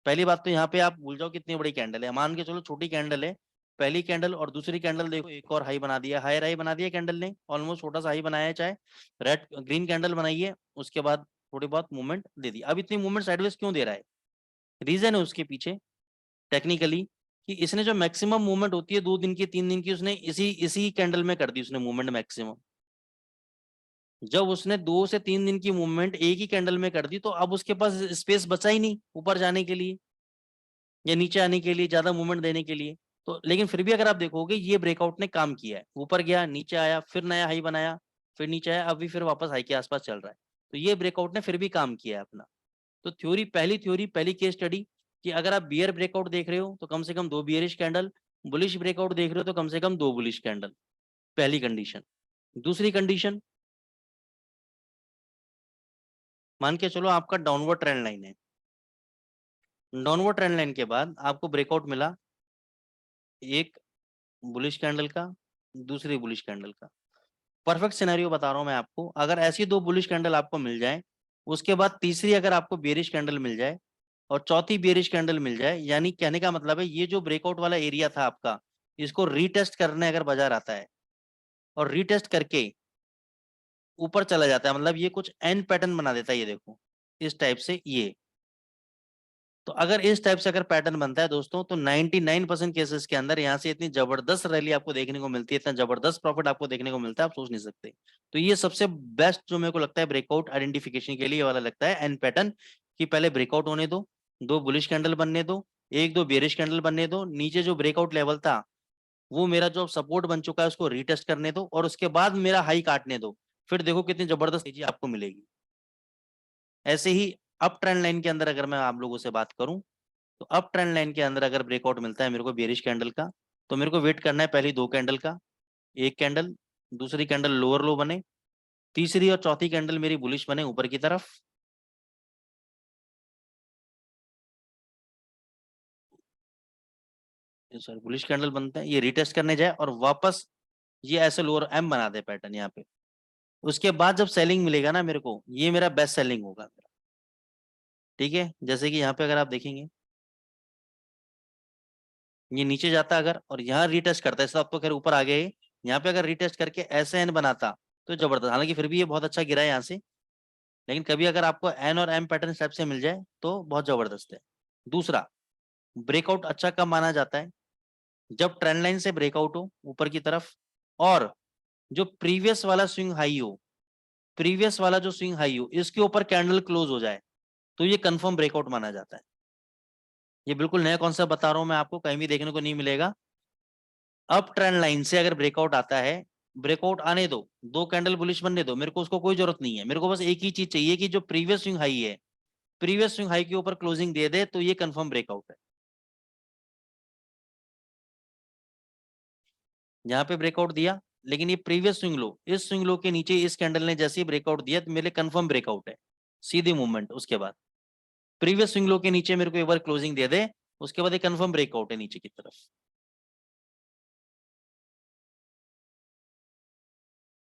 पहली बात तो यहाँ पे आप भूल जाओ कितनी बड़ी कैंडल है, मान के चलो छोटी कैंडल है, पहली कैंडल और दूसरी कैंडल देखो, एक और हाई बना दिया, हायर हाई बना दिया कैंडल ने, ऑलमोस्ट छोटा सा हाई बनाया है, चाहे रेड ग्रीन कैंडल बनाई है, उसके बाद थोड़ी बहुत मूवमेंट दे दी। अब इतनी मूवमेंट साइडवेज क्यों दे रहा है? रीजन है उसके पीछे टेक्निकली कि इसने जो मैक्सिमम मूवमेंट होती है 2 दिन की 3 दिन की, उसने इसी इसी कैंडल में कर दी उसने मूवमेंट मैक्सिमम। जब उसने 2 से 3 दिन की मूवमेंट एक ही कैंडल में कर दी, तो अब उसके पास स्पेस बचा ही नहीं ऊपर जाने के लिए या नीचे आने के लिए, ज्यादा मूवमेंट देने के लिए। तो लेकिन फिर भी अगर आप देखोगे ये ब्रेकआउट ने काम किया है, ऊपर गया, नीचे आया, फिर नया हाई बनाया, फिर नीचे आया, अभी फिर वापस हाई के आसपास चल रहा है। तो ये ब्रेकआउट ने फिर भी काम किया है अपना। तो थ्योरी, पहली केस स्टडी कि अगर आप बियर ब्रेकआउट देख रहे हो तो कम से कम 2 बियरिश कैंडल, बुलिश ब्रेकआउट देख रहे हो तो कम से कम 2 बुलिश कैंडल, पहली कंडीशन। दूसरी कंडीशन, मान के चलो आपका डाउनवर्ड ट्रेंड लाइन है, डाउनवर्ड ट्रेंड लाइन के बाद आपको ब्रेकआउट मिला एक बुलिश कैंडल का, दूसरी बुलिश कैंडल का। परफेक्ट सिनेरियो बता रहा हूं मैं आपको, अगर ऐसी 2 बुलिश कैंडल आपको मिल जाए, उसके बाद तीसरी अगर आपको बेरिश कैंडल मिल जाए और चौथी बेरिश कैंडल मिल जाए, यानी कहने का मतलब है ये जो ब्रेकआउट वाला एरिया था आपका, इसको रीटेस्ट करने अगर बाजार आता है और रीटेस्ट करके ऊपर चला जाता है, मतलब ये कुछ एन पैटर्न बना देता है, ये देखो इस टाइप से ये। तो अगर इस टाइप से अगर पैटर्न बनता है दोस्तों, तो 99% केसेस के अंदर यहाँ से इतनी जबरदस्त रैली आपको देखने को मिलती है, इतना जबरदस्त प्रॉफिट आपको देखने को मिलता है, आप सोच नहीं सकते। तो ये सबसे बेस्ट जो मेरे को लगता है ब्रेकआउट आइडेंटिफिकेशन के लिए वाला लगता है एन पैटर्न, कि पहले ब्रेकआउट होने दो, 2 बुलिश कैंडल बनने दो, 1-2 बेरिश कैंडल बनने दो, नीचे जो ब्रेकआउट लेवल था वो मेरा जो सपोर्ट बन चुका है उसको रीटेस्ट करने दो, और उसके बाद मेरा हाई काटने दो, फिर देखो कितनी जबरदस्त तेजी आपको मिलेगी। ऐसे ही अप ट्रेंड लाइन के अंदर अगर मैं आप लोगों से बात करूं, तो अप ट्रेंड लाइन के अंदर अगर ब्रेकआउट मिलता है मेरे को बेरिश कैंडल का, तो मेरे को वेट करना है पहली 2 कैंडल का, एक कैंडल, दूसरी कैंडल लोअर लो बने, तीसरी और चौथी कैंडल मेरी बुलिश बने ऊपर की तरफ। सॉरी, बुलिश कैंडल बनते हैं, ये रिटेस्ट करने जाए और वापस ये ऐसे लोअर एम बना दे पैटर्न यहाँ पे। उसके बाद जब सेलिंग मिलेगा ना मेरे को, ये मेरा बेस्ट सेलिंग होगा मेरा। ठीक है, जैसे कि यहाँ पे अगर आप देखेंगे ये नीचे जाता अगर और यहाँ रिटेस्ट करता है, ऐसा आप तो खैर ऊपर आ गए, यहाँ पे अगर रिटेस्ट करके ऐसे एन बनाता तो जबरदस्त। हालांकि फिर भी ये बहुत अच्छा गिरा है यहाँ से, लेकिन कभी अगर आपको एन और एम पैटर्न स्टेप से मिल जाए तो बहुत जबरदस्त है। दूसरा, ब्रेकआउट अच्छा कब माना जाता है? जब ट्रेंड लाइन से ब्रेकआउट हो ऊपर की तरफ, और जो प्रीवियस वाला स्विंग हाई हो, प्रीवियस वाला जो स्विंग हाई हो इसके ऊपर कैंडल क्लोज हो जाए, तो ये कंफर्म ब्रेकआउट माना जाता है। ये बिल्कुल नया कॉन्सेप्ट बता रहा हूं मैं आपको, कहीं भी देखने को नहीं मिलेगा। अप ट्रेंड लाइन से अगर ब्रेकआउट आता है, ब्रेकआउट आने दो, 2 कैंडल बुलिश बनने दो, मेरे को उसको कोई जरूरत नहीं है, मेरे को बस एक ही चीज चाहिए कि जो प्रीवियस स्विंग हाई है, प्रीवियस स्विंग हाई के ऊपर क्लोजिंग दे दे, तो ये कंफर्म ब्रेकआउट है। यहाँ पे ब्रेकआउट दिया, लेकिन ये प्रीवियस स्विंग लो, इस स्विंग लो के नीचे इस कैंडल ने जैसे ही ब्रेकआउट दिया तो मेरे लिए कंफर्म ब्रेकआउट है, सीधी मूवमेंट। उसके बाद प्रीवियस स्विंग लो के नीचे मेरे को एक बार क्लोजिंग दे दे, उसके बाद एक कंफर्म ब्रेकआउट है नीचे की तरफ।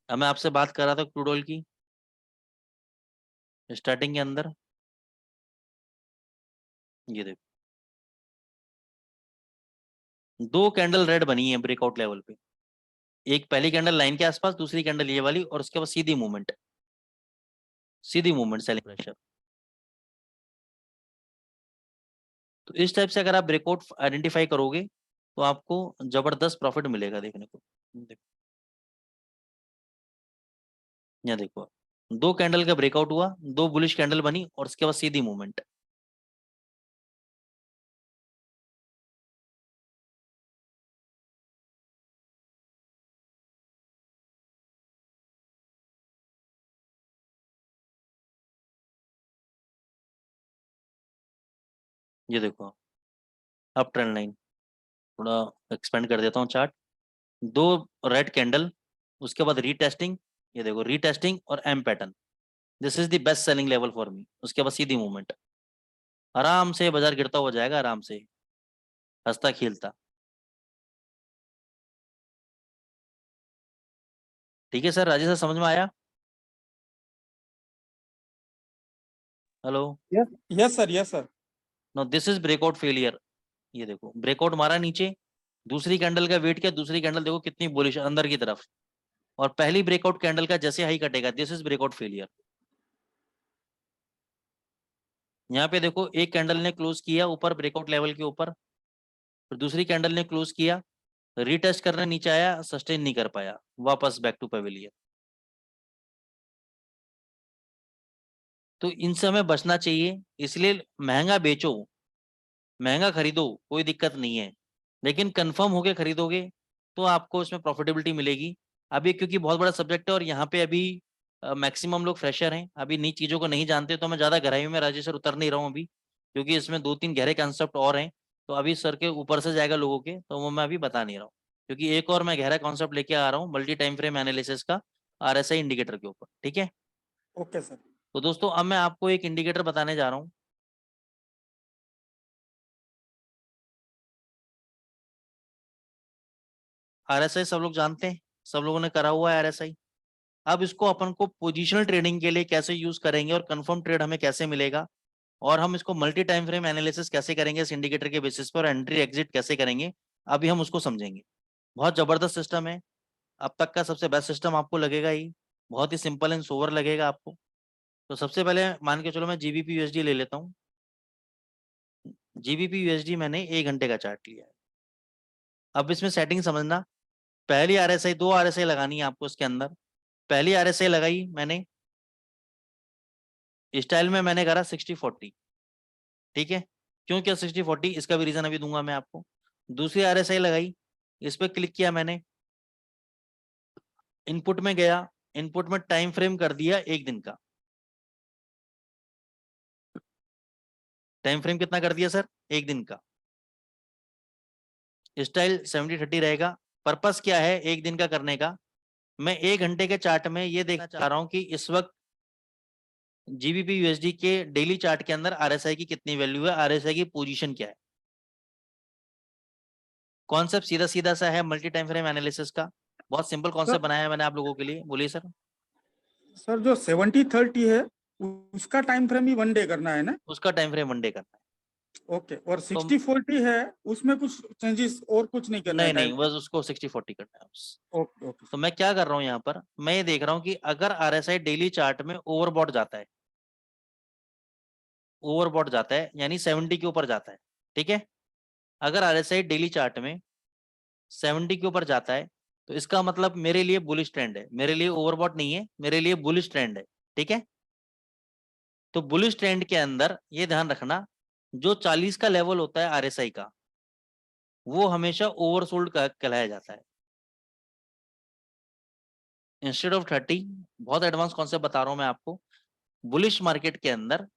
अब मैं आपसे बात कर रहा था क्रूड ऑयल की स्टार्टिंग के अंदर, ये देखो 2 कैंडल रेड बनी है ब्रेकआउट लेवल पे, एक पहली कैंडल लाइन के आसपास, दूसरी कैंडल ये वाली, और उसके बाद सीधी मूवमेंट, सीधी मूवमेंट सेलिंग प्रेशर। तो इस टाइप से अगर आप ब्रेकआउट आइडेंटिफाई करोगे तो आपको जबरदस्त प्रॉफिट मिलेगा देखने को। देखो, यहाँ देखो 2 कैंडल का ब्रेकआउट हुआ, 2 बुलिश कैंडल बनी और उसके बाद सीधी मूवमेंट। ये देखो अप ट्रेंड लाइन, थोड़ा एक्सपेंड कर देता हूँ चार्ट, 2 रेड कैंडल, उसके बाद रीटेस्टिंग, ये देखो रीटेस्टिंग और M pattern, this is the best selling level for me. उसके बाद सीधी मूवमेंट, आराम से बाजार गिरता हुआ जाएगा, आराम से हंसता खेलता। ठीक है सर, राजेश सर समझ में आया? Hello. Yes, yes sir, yes sir. No, this is breakout failure. ये देखो ब्रेकआउट मारा नीचे, दूसरी कैंडल का वेट किया, दूसरी कैंडल देखो कितनी बुलिश अंदर की तरफ, और पहली ब्रेकआउट कैंडल का जैसे हाई कटेगा, दिस इज ब्रेकआउट फेलियर। यहाँ पे देखो एक कैंडल ने क्लोज किया ऊपर ब्रेकआउट लेवल के ऊपर, फिर दूसरी कैंडल ने क्लोज किया, रीटेस्ट करने नीचे आया, सस्टेन नहीं कर पाया, वापस बैक टू पवेलियन। तो इनसे हमें बचना चाहिए, इसलिए महंगा बेचो, महंगा खरीदो, कोई दिक्कत नहीं है, लेकिन कंफर्म होके खरीदोगे तो आपको इसमें प्रॉफिटेबिलिटी मिलेगी। अभी क्योंकि बहुत बड़ा सब्जेक्ट है और यहाँ पे अभी मैक्सिमम लोग फ्रेशर हैं, अभी नई चीज़ों को नहीं जानते, तो मैं ज़्यादा गहराई में राजेश सर उतर नहीं रहा हूँ अभी, क्योंकि इसमें 2-3 गहरे कंसेप्ट और हैं तो अभी सर के ऊपर से जाएगा लोगों के, तो वो मैं अभी बता नहीं रहा हूँ, क्योंकि एक और मैं गहरा कॉन्सेप्ट लेके आ रहा हूँ मल्टी टाइम फ्रेम एनालिसिस का RSI इंडिकेटर के ऊपर, ठीक है। Okay sir. तो दोस्तों अब मैं आपको एक इंडिकेटर बताने जा रहा हूँ। RSI सब लोग जानते हैं, सब लोगों ने करा हुआ है RSI। अब इसको अपन को पोजिशनल ट्रेडिंग के लिए कैसे यूज करेंगे और कंफर्म ट्रेड हमें कैसे मिलेगा, और हम इसको मल्टी टाइम फ्रेम एनालिसिस कैसे करेंगे इस इंडिकेटर के बेसिस पर, एंट्री एग्जिट कैसे करेंगे, अभी हम उसको समझेंगे। बहुत जबरदस्त सिस्टम है, अब तक का सबसे बेस्ट सिस्टम आपको लगेगा ही, बहुत ही सिंपल एंड सोवर लगेगा आपको। तो सबसे पहले मान के चलो मैं GBP USD ले लेता हूँ। GBP USD मैंने 1 घंटे का चार्ट लिया है। अब इसमें सेटिंग समझना, पहली RSI, 2 RSI लगानी है आपको इसके अंदर। पहली RSI लगाई मैंने, स्टाइल में मैंने करा 60-40, ठीक है। क्यों क्या 60-40, इसका भी रीजन अभी दूंगा मैं आपको। दूसरी RSI लगाई, इस पर क्लिक किया मैंने, इनपुट में गया, इनपुट में टाइम फ्रेम कर दिया 1 दिन का। टाइम फ्रेम कितना कर दिया सर? 1 दिन का। स्टाइल 70-30 रहेगा। पर्पस क्या है 1 दिन का करने का? मैं 1 घंटे के चार्ट में ये देखना चाह रहा हूं कि इस वक्त GBP USD के डेली चार्ट के अंदर RSI की कितनी वैल्यू है, RSI की पोजीशन क्या है। कॉन्सेप्ट सीधा सीधा सा है मल्टी टाइम फ्रेम एनालिसिस का, बहुत सिंपल कॉन्सेप्ट बनाया है मैंने आप लोगों के लिए। बोलिए सर। सर जो 70-30 है उसका टाइम फ्रेम ही 1 डे करना है ना? उसका टाइम फ्रेम 1 डे करना है। ओके, और तो 60-40 है उसमें कुछ चेंजेस और कुछ नहीं करना है नहीं नहीं, टाइम? बस उसको 60-40 करना है बस। Okay okay. तो मैं क्या कर रहा हूं यहाँ पर, मैं ये देख रहा हूं कि अगर RSI डेली चार्ट में ओवरबॉट जाता है, ओवरबॉट जाता है यानी 70 के ऊपर जाता है, ठीक है। अगर RSI डेली चार्ट में 70 के ऊपर जाता है, तो इसका मतलब मेरे लिए बुलिश ट्रेंड है, मेरे लिए ओवरबॉट नहीं है, मेरे लिए बुलिश ट्रेंड है, ठीक है। तो बुलिश ट्रेंड के अंदर ये ध्यान रखना, जो 40 का लेवल होता है RSI का, वो हमेशा ओवरसोल्ड कहलाया जाता है, इंस्टेड ऑफ 30। बहुत एडवांस कॉन्सेप्ट बता रहा हूं मैं आपको। बुलिश मार्केट के अंदर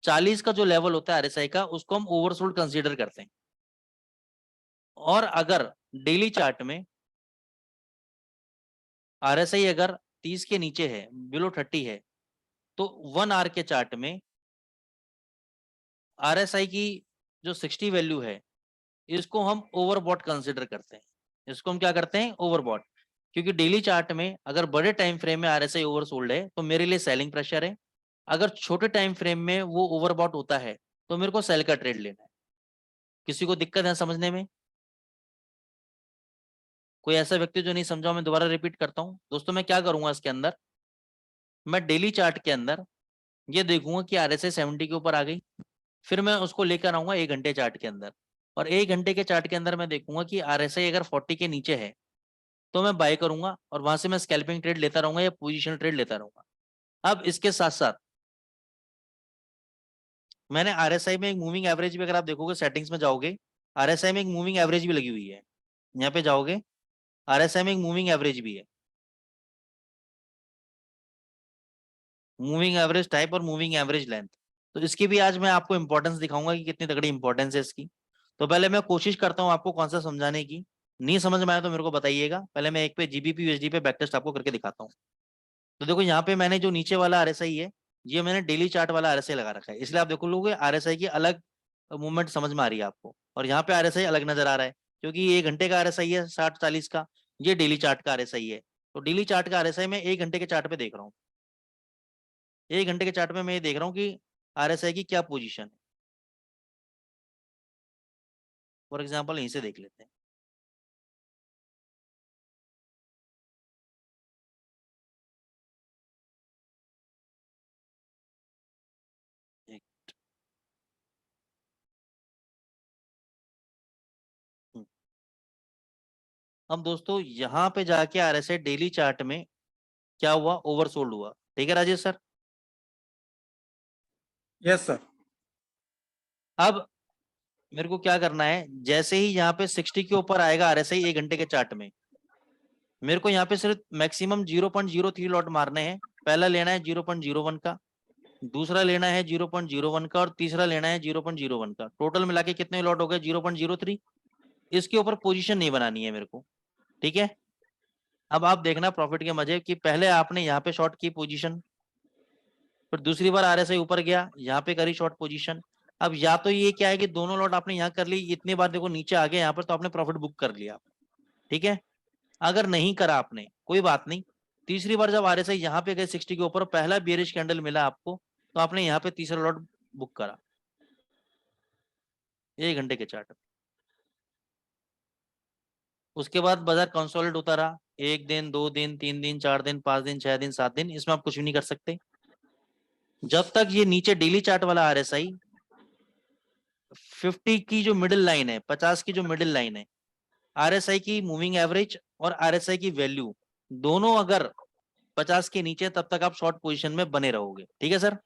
40 का जो लेवल होता है RSI का, उसको हम ओवरसोल्ड कंसीडर करते हैं। और अगर डेली चार्ट में RSI अगर 30 के नीचे है, बिलो 30 है, तो 1 आवर के चार्ट में RSI की जो 60 वैल्यू है, इसको हम ओवरबॉट कंसिडर करते हैं। इसको हम क्या करते हैं? ओवरबॉट। क्योंकि डेली चार्ट में अगर बड़े टाइम फ्रेम में RSI ओवरसोल्ड है, तो मेरे लिए सेलिंग प्रेशर है। अगर छोटे टाइम फ्रेम में वो ओवरबॉट होता है, तो मेरे को सेल का ट्रेड लेना है। किसी को दिक्कत है समझने में? कोई ऐसा व्यक्ति जो नहीं समझा, मैं दोबारा रिपीट करता हूं दोस्तों। मैं क्या करूंगा इसके अंदर, मैं डेली चार्ट के अंदर ये देखूंगा कि RSI 70 के ऊपर आ गई, फिर मैं उसको लेकर आऊंगा 1 घंटे चार्ट के अंदर, और 1 घंटे के चार्ट के अंदर मैं देखूंगा कि RSI अगर 40 के नीचे है, तो मैं बाय करूंगा, और वहां से मैं स्कैल्पिंग ट्रेड लेता रहूंगा या पोजीशनल ट्रेड लेता रहूंगा। अब इसके साथ साथ मैंने RSI में एक मूविंग एवरेज भी, अगर आप देखोगे सेटिंग्स में जाओगे, RSI में एक मूविंग एवरेज भी लगी हुई है। यहाँ पे जाओगे, RSI में एक मूविंग एवरेज भी है, मूविंग एवरेज टाइप और मूविंग एवरेज लेंथ। तो इसकी भी आज मैं आपको इंपॉर्टेंस दिखाऊंगा कि कितनी तगड़ी इंपॉर्टेंस है इसकी। तो पहले मैं कोशिश करता हूँ आपको कौन सा समझाने की, नहीं समझ में आया तो मेरे को बताइएगा। पहले मैं एक पे GBP USD पे बैक टेस्ट आपको करके दिखाता हूँ। तो देखो यहाँ पे मैंने जो नीचे वाला RSI है, ये मैंने डेली चार्ट वाला RSI लगा रखा है, इसलिए आप देखो लोगे RSI की अलग मूवमेंट समझ में आ रही है आपको, और यहाँ पे RSI अलग नजर आ रहा है, क्योंकि ये 1 घंटे का RSI है 60-40 का, ये डेली चार्ट का RSI है। तो डेली चार्ट का RSI मैं 1 घंटे के चार्ट पे देख रहा हूँ, 1 घंटे के चार्ट में मैं ये देख रहा हूँ कि RSI की क्या पोजीशन है। फॉर एग्जाम्पल यहीं से देख लेते हैं। एक- हम्म। अब दोस्तों यहाँ पे जाके RSI डेली चार्ट में क्या हुआ? ओवरसोल्ड हुआ, ठीक है राजेश सर। Yes sir. अब मेरे को क्या करना है, जैसे ही यहाँ पे 60 के ऊपर आएगा RSI 1 घंटे के चार्ट में, मेरे को यहाँ पे सिर्फ मैक्सिमम 0.03 लॉट मारने हैं। पहला लेना है 0.01 का, दूसरा लेना है 0.01 का और तीसरा लेना है 0.01 का। टोटल मिला के कितने लॉट हो गए? 0.03। इसके ऊपर पोजीशन नहीं बनानी है मेरे को, ठीक है। अब आप देखना प्रॉफिट के मजे कि पहले आपने यहाँ पे शॉर्ट की पोजीशन, फिर दूसरी बार आरएसआई ऊपर गया, यहाँ पे करी शॉर्ट पोजीशन। अब या तो ये क्या है कि दोनों लॉट आपने यहाँ कर ली, इतनी बार देखो नीचे आ गए यहाँ पर, तो आपने प्रॉफिट बुक कर लिया, ठीक है। अगर नहीं करा आपने, कोई बात नहीं, तीसरी बार जब आरएसआई यहाँ पे गए 60 के ऊपर, पहला बेरिश कैंडल मिला आपको, तो आपने यहाँ पे तीसरा लॉट बुक करा 1 घंटे के चार्ट। उसके बाद बाजार कंसोलिडेट होता रहा, 1 दिन, 2 दिन, 3 दिन, 4 दिन, 5 दिन, 6 दिन, 7 दिन, इसमें आप कुछ भी नहीं कर सकते जब तक ये नीचे डेली चार्ट वाला आरएसआई 50 की जो मिडिल लाइन है, 50 की जो मिडिल लाइन है, आरएसआई की मूविंग एवरेज और आरएसआई की वैल्यू दोनों अगर 50 के नीचे, तब तक आप शॉर्ट पोजीशन में बने रहोगे, ठीक है सर।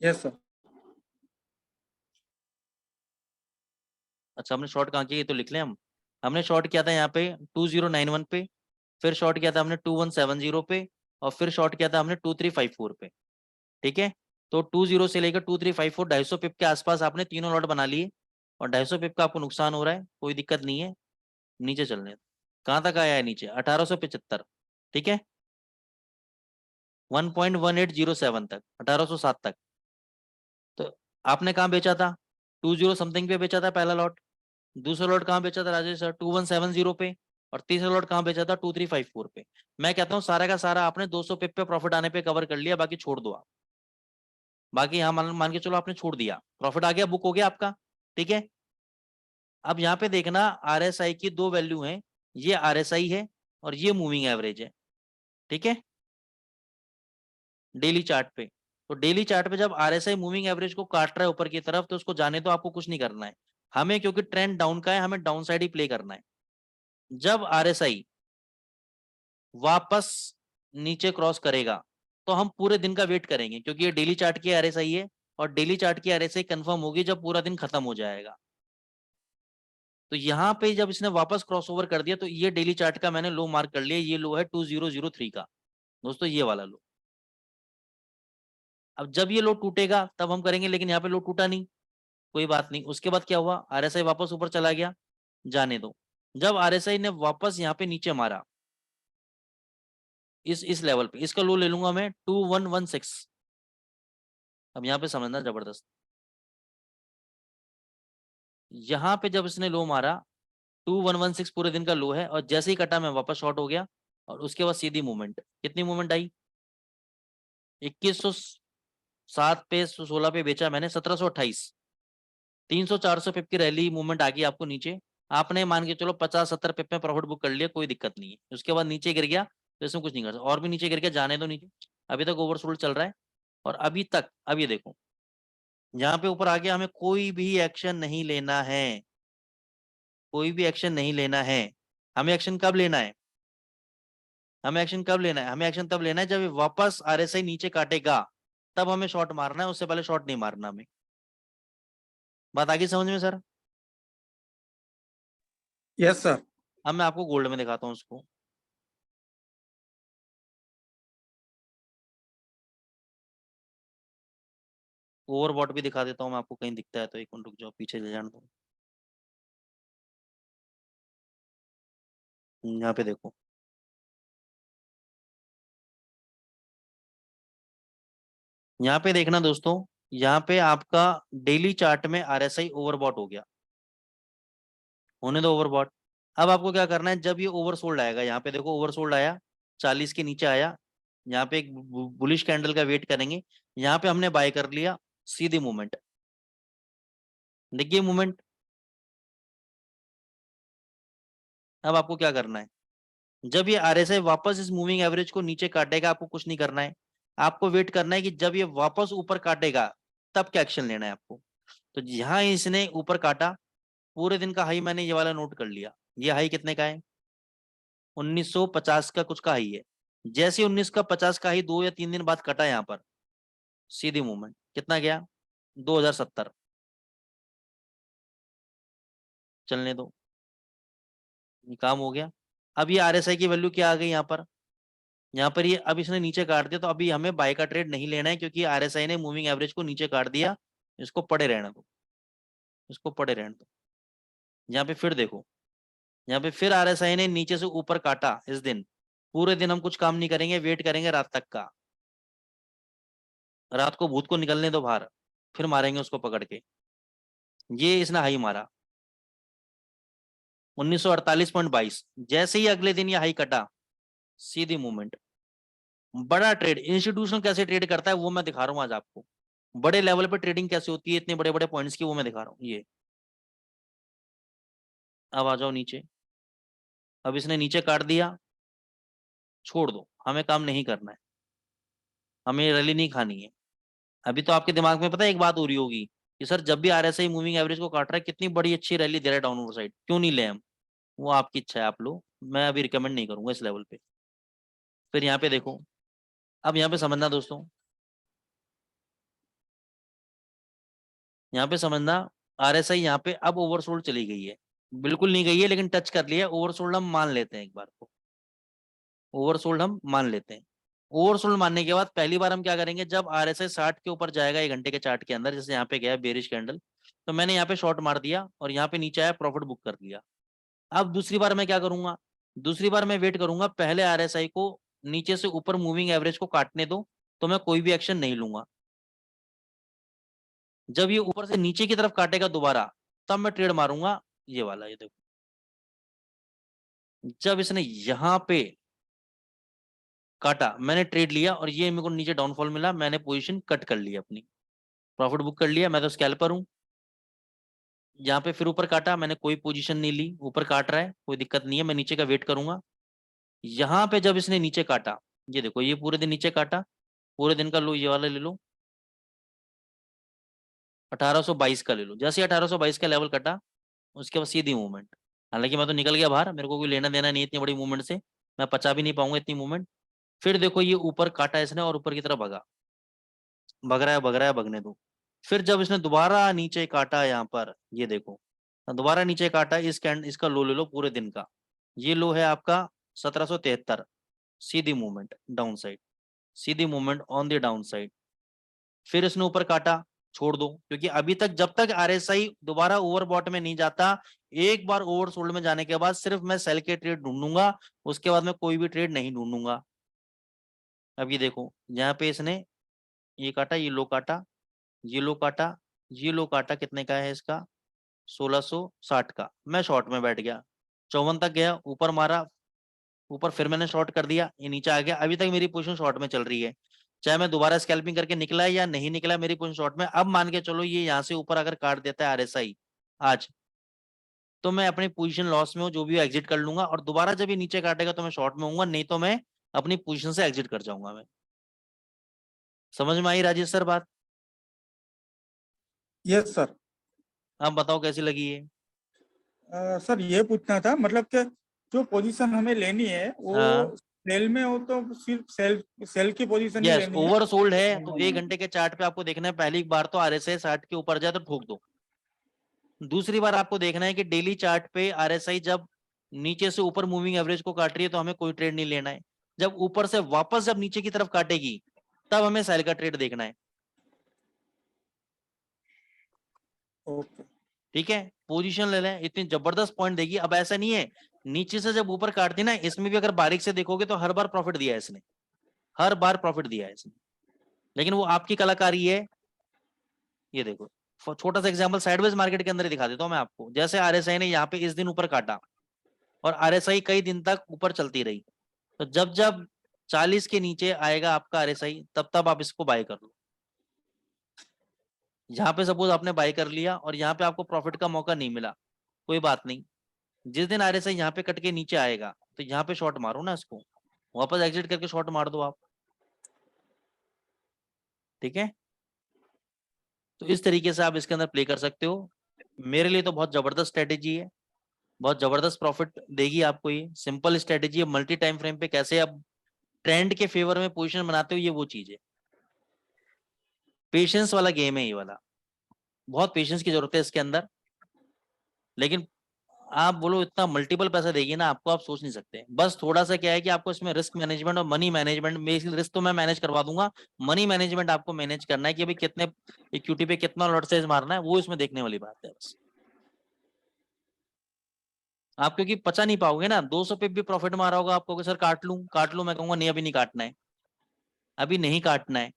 Yes sir. अच्छा, हमने शॉर्ट कहाँ किया ये तो लिख लें हम। हमने शॉर्ट किया था यहाँ पे 2091 पे, फिर शॉर्ट किया था हमने 2170 पे, और फिर शॉर्ट किया था हमने 2354 पे, ठीक है। तो 20 से लेकर 2354, 250 पिप के आसपास आपने तीनों लॉट बना लिए, और 250 पिप का आपको नुकसान हो रहा है, कोई दिक्कत नहीं है, नीचे चलने। कहाँ तक आया है नीचे? 1875, ठीक है, 1.1807 तक, 1807 तक। तो आपने कहाँ बेचा था? 20 समथिंग पे बेचा था पहला लॉट। दूसरा लॉट कहाँ बेचा था राजेश सर? 2170 पे। और तीसरा लॉट कहाँ बेचा था? 2354 पे। मैं कहता हूँ सारा का सारा आपने 200 पिप पे प्रॉफिट आने पे कवर कर लिया, बाकी छोड़ दो आप। बाकी यहाँ मान के चलो आपने छोड़ दिया, प्रॉफिट आ गया, बुक हो गया आपका, ठीक है। अब यहाँ पे देखना आरएसआई की दो वैल्यू हैं, ये आरएसआई है और ये मूविंग एवरेज है, ठीक है, डेली चार्ट पे। तो डेली चार्ट पे जब आरएसआई मूविंग एवरेज को काट रहा है ऊपर की तरफ, तो उसको जाने तो आपको कुछ नहीं करना है हमें, क्योंकि ट्रेंड डाउन का है, हमें डाउन साइड ही प्ले करना है। जब आरएसआई वापस नीचे क्रॉस करेगा तो हम पूरे दिन का वेट करेंगे, क्योंकि ये डेली चार्ट की आरएसआई है, और डेली चार्ट की आरएसआई कंफर्म होगी जब पूरा दिन खत्म हो जाएगा। तो यहाँ पे जब इसने वापस क्रॉस ओवर कर दिया, तो ये डेली चार्ट का मैंने लो मार्क कर लिया, ये लो है 2003 का दोस्तों, ये वाला लो। अब जब ये लो टूटेगा तब हम करेंगे, लेकिन यहाँ पे लो टूटा नहीं, कोई बात नहीं। उसके बाद क्या हुआ? आरएसआई वापस ऊपर चला गया, जाने दो। जब आरएसआई ने वापस यहाँ पे नीचे मारा, इस लेवल पे, इसका लो ले लूंगा मैं 2116। अब यहाँ पे समझना जबरदस्त, यहाँ पे जब इसने लो मारा 2116 पूरे दिन का लो है, और जैसे ही कटा मैं वापस शॉर्ट हो गया, और उसके बाद सीधी मूवमेंट, कितनी मूवमेंट आई? 2107 पे, 16 पे बेचा मैंने, 1728, 300-400 पिप की रैली मूवमेंट आ गई आपको नीचे। आपने मान के चलो 50-70 पिप में प्रॉफिट बुक कर लिया, कोई दिक्कत नहीं है। उसके बाद नीचे गिर गया तो इसमें कुछ नहीं कर सकते, और भी नीचे गिर गया, जाने दो नीचे, अभी तक ओवरसोल्ड चल रहा है। और अभी तक, अब ये देखो, यहाँ पे ऊपर आ गया, हमें कोई भी एक्शन नहीं लेना है, कोई भी एक्शन नहीं लेना है। हमें एक्शन कब लेना है? हमें एक्शन कब लेना है? हमें एक्शन तब लेना है जब ये वापस आरएसआई नीचे काटेगा, तब हमें शॉट मारना है, उससे पहले शॉट नहीं मारना हमें। बात आगे समझ में सर? Yes sir. अब मैं आपको गोल्ड में दिखाता हूँ उसको। ओवरबॉट भी दिखा देता हूँ मैं आपको, कहीं दिखता है तो। एक मिनट रुक जाओ, पीछे ले जाने दो। यहाँ पे देखो, यहाँ पे देखना दोस्तों, यहाँ पे आपका डेली चार्ट में आरएसआई ओवरबॉट हो गया, होने दो ओवरबॉट। अब आपको क्या करना है, जब ये ओवरसोल्ड आएगा, यहाँ पे देखो ओवरसोल्ड आया, 40 के नीचे आया, यहाँ पे एक बुलिश कैंडल का वेट करेंगे, यहाँ पे हमने बाय कर लिया, सीधी मूवमेंट, देखिए मूवमेंट। अब आपको क्या करना है, जब ये आरएसआई वापस इस मूविंग एवरेज को नीचे काटेगा, आपको कुछ नहीं करना है, आपको वेट करना है कि जब ये वापस ऊपर काटेगा, तब क्या एक्शन लेना है आपको। तो यहाँ इसने ऊपर काटा, पूरे दिन का हाई मैंने ये वाला नोट कर लिया, ये हाई कितने का है? 1950 का कुछ का हाई है। जैसे 19 का 50 का हाई 2 या 3 दिन बाद कटा यहाँ पर, सीधी मूवमेंट, कितना गया? 2070, चलने दो, ये काम हो गया। अब ये आरएसआई की वैल्यू क्या आ गई यहाँ पर? यहाँ पर ये अब इसने नीचे काट दिया, तो अभी हमें बाय का ट्रेड नहीं लेना है, क्योंकि आरएसआई ने मूविंग एवरेज को नीचे काट दिया। इसको पड़े रहने दो, इसको पड़े रहने दो। यहाँ पे फिर देखो, यहाँ पे फिर आरएसआई ने नीचे से ऊपर काटा। इस दिन पूरे दिन हम कुछ काम नहीं करेंगे, वेट करेंगे रात तक का। रात को भूत को निकलने दो बाहर, फिर मारेंगे उसको पकड़ के। ये इसने हाई मारा 1948.22। जैसे ही अगले दिन ये हाई कटा, सीधी मूवमेंट। बड़ा ट्रेड इंस्टीट्यूशनल कैसे ट्रेड करता है वो मैं दिखा रहा हूं आज आपको। बड़े लेवल पे ट्रेडिंग कैसे होती है इतने बड़े बड़े पॉइंट्स की, वो मैं दिखा रहा हूँ। ये अब आ जाओ नीचे। अब इसने नीचे काट दिया, छोड़ दो, हमें काम नहीं करना है, हमें रैली नहीं खानी है। अभी तो आपके दिमाग में पता है एक बात हो रही होगी कि सर जब भी आरएसआई मूविंग एवरेज को काट रहा है कितनी बड़ी अच्छी रैली दे रहा है डाउनवर्ड साइड, क्यों नहीं ले हम। वो आपकी इच्छा है, आप लो, मैं अभी रिकमेंड नहीं करूंगा इस लेवल पे। फिर यहाँ पे देखो, अब यहाँ पे समझना दोस्तों, यहाँ पे समझना, आरएसआई यहाँ पे अब ओवरसोल्ड चली गई है। बिल्कुल नहीं गई है लेकिन टच कर लिया। ओवरसोल्ड हम मान लेते हैं एक बार को, ओवरसोल्ड हम मान लेते हैं। ओवरसोल्ड मानने के बाद पहली बार हम क्या करेंगे, जब आरएसआई 60 के ऊपर जाएगा 1 घंटे के चार्ट के अंदर, जैसे यहाँ पे गया बेरिश कैंडल, तो मैंने यहाँ पे शॉर्ट मार दिया और यहाँ पे नीचे आया, प्रॉफिट बुक कर लिया। अब दूसरी बार मैं क्या करूंगा, दूसरी बार मैं वेट करूंगा, पहले आरएसआई को नीचे से ऊपर मूविंग एवरेज को काटने दो, तो मैं कोई भी एक्शन नहीं लूंगा। जब ये ऊपर से नीचे की तरफ काटेगा दोबारा, तब मैं ट्रेड मारूंगा ये वाला। ये देखो, जब इसने यहां पे काटा मैंने ट्रेड लिया और ये मेरे को नीचे डाउनफॉल मिला, मैंने पोजीशन कट कर ली अपनी, प्रॉफिट बुक कर लिया। मैं तो स्कैल्पर हूं। यहाँ पे फिर ऊपर काटा, मैंने कोई पोजीशन नहीं ली, ऊपर काट रहा है कोई दिक्कत नहीं है, मैं नीचे का वेट करूंगा। यहाँ पे जब इसने नीचे काटा, ये देखो ये पूरे दिन नीचे काटा, पूरे दिन का लो, ये वाला ले लो 1822 का ले लो। जैसे 1822 का लेवल कटा, उसके बाद सीधी मूवमेंट। हालांकि मैं तो निकल गया बाहर, मेरे को कोई लेना देना नहीं इतनी बड़ी मूवमेंट से, मैं पचा भी नहीं पाऊंगा इतनी मूवमेंट। फिर देखो ये ऊपर काटा इसने और ऊपर की तरफ भगा, भग रहा है भग रहा है, भगने दो। फिर जब इसने दोबारा नीचे काटा यहाँ पर, ये देखो दोबारा नीचे काटा, इसका लो ले लो पूरे दिन का। ये लो है आपका 1773। सीधी मूवमेंट डाउन साइड, सीधी movement on the down side. फिर इसने ऊपर काटा, छोड़ दो, क्योंकि अभी तक जब तक आरएसआई दोबारा ओवरबॉट में नहीं जाता, एक बार ओवरसोल्ड में जाने के बाद सिर्फ मैं सेल के ट्रेड ढूंढूंगा, उसके बाद मैं कोई भी ट्रेड नहीं ढूंढूंगा। अब ये देखो यहाँ पे इसने ये काटा, ये लो काटा, ये लो काटा, ये लो काटा, कितने का है इसका 1660 का। मैं शॉर्ट में बैठ गया, 54 तक गया, ऊपर मारा, ऊपर फिर मैंने शॉर्ट कर दिया, ये नीचे आ गया। अभी तक मेरी पोजीशन शॉर्ट में चल रही है, चाहे मैं दोबारा स्कैल्पिंग करके निकला है या नहीं निकला, मेरी पोजीशन शॉर्ट में। अब मान के चलो ये यहाँ से ऊपर अगर काट देता है आरएसआई आज, तो मैं अपनी पोजीशन लॉस में हूँ, जो भी एग्जिट कर लूंगा, और दोबारा जब ये नीचे काटेगा तो मैं शॉर्ट में हूँ, नहीं तो मैं अपनी पोजीशन से एग्जिट कर जाऊंगा मैं। समझ में आई राजेश सर बात? Yes sir. आप बताओ कैसी लगी ये? सर ये पूछना था, मतलब कि जो पोजीशन हमें लेनी है वो हाँ, सेल में हो तो सिर्फ सेल सेल की पोजीशन ही यस, लेनी है। ओवर सोल्ड है तो 1 घंटे के चार्ट पे आपको देखना है, पहली बार तो आरएसआई 60 के ऊपर जाए तो ठोक दो। दूसरी बार आपको देखना है कि डेली चार्ट पे आरएसआई जब नीचे से ऊपर मूविंग एवरेज को काट रही है तो हमें कोई ट्रेड नहीं लेना है। जब ऊपर से वापस जब नीचे की तरफ काटेगी, तब हमें सेल का ट्रेड देखना है। ओके। ठीक है, पोजीशन ले लें, इतनी जबरदस्त पॉइंट देगी। अब ऐसा नहीं है, नीचे से जब ऊपर काटती ना, इसमें भी अगर बारीक से देखोगे तो हर बार प्रॉफिट दिया है इसने, हर बार प्रॉफिट दिया है इसने, लेकिन वो आपकी कलाकारी है। ये देखो, छोटा सा एग्जांपल साइडवेज मार्केट के अंदर ही दिखा देता हूं मैं आपको। जैसे आरएसआई ने यहाँ पे इस दिन ऊपर काटा और आरएसआई कई दिन तक ऊपर चलती रही, तो जब जब 40 के नीचे आएगा आपका आरएसआई, तब तब आप इसको बाय कर लो। यहाँ पे सपोज आपने बाय कर लिया और यहाँ पे आपको प्रॉफिट का मौका नहीं मिला, कोई बात नहीं, जिस दिन आरएसआई यहाँ पे कट के नीचे आएगा तो यहाँ पे शॉर्ट मारो ना इसको, वापस एग्जिट करके शॉर्ट मार दो आप। ठीक है, तो इस तरीके से आप इसके अंदर प्ले कर सकते हो। मेरे लिए तो बहुत जबरदस्त स्ट्रेटेजी है, बहुत जबरदस्त प्रॉफिट देगी आपको। ये सिंपल स्ट्रेटेजी है, मल्टी टाइम फ्रेम पे कैसे आप ट्रेंड के फेवर में पोजीशन बनाते हो, ये वो चीज है। पेशेंस वाला गेम है ये वाला, बहुत पेशेंस की जरूरत है इसके अंदर। लेकिन आप बोलो इतना मल्टीपल पैसा देगी ना आपको, आप सोच नहीं सकते। बस थोड़ा सा क्या है कि आपको इसमें रिस्क मैनेजमेंट और मनी मैनेजमेंट में, रिस्क तो मैं मैनेज करवा दूंगा, मनी मैनेजमेंट आपको मैनेज करना है कि अभी कितने इक्विटी पे कितना लॉट साइज मारना है, वो इसमें देखने वाली बात है बस। आप क्योंकि पचा नहीं पाओगे ना, 200 पे भी प्रॉफिट मारा होगा आपको कि सर काट लूं, मैं कहूंगा नहीं अभी नहीं काटना है, अभी नहीं काटना है।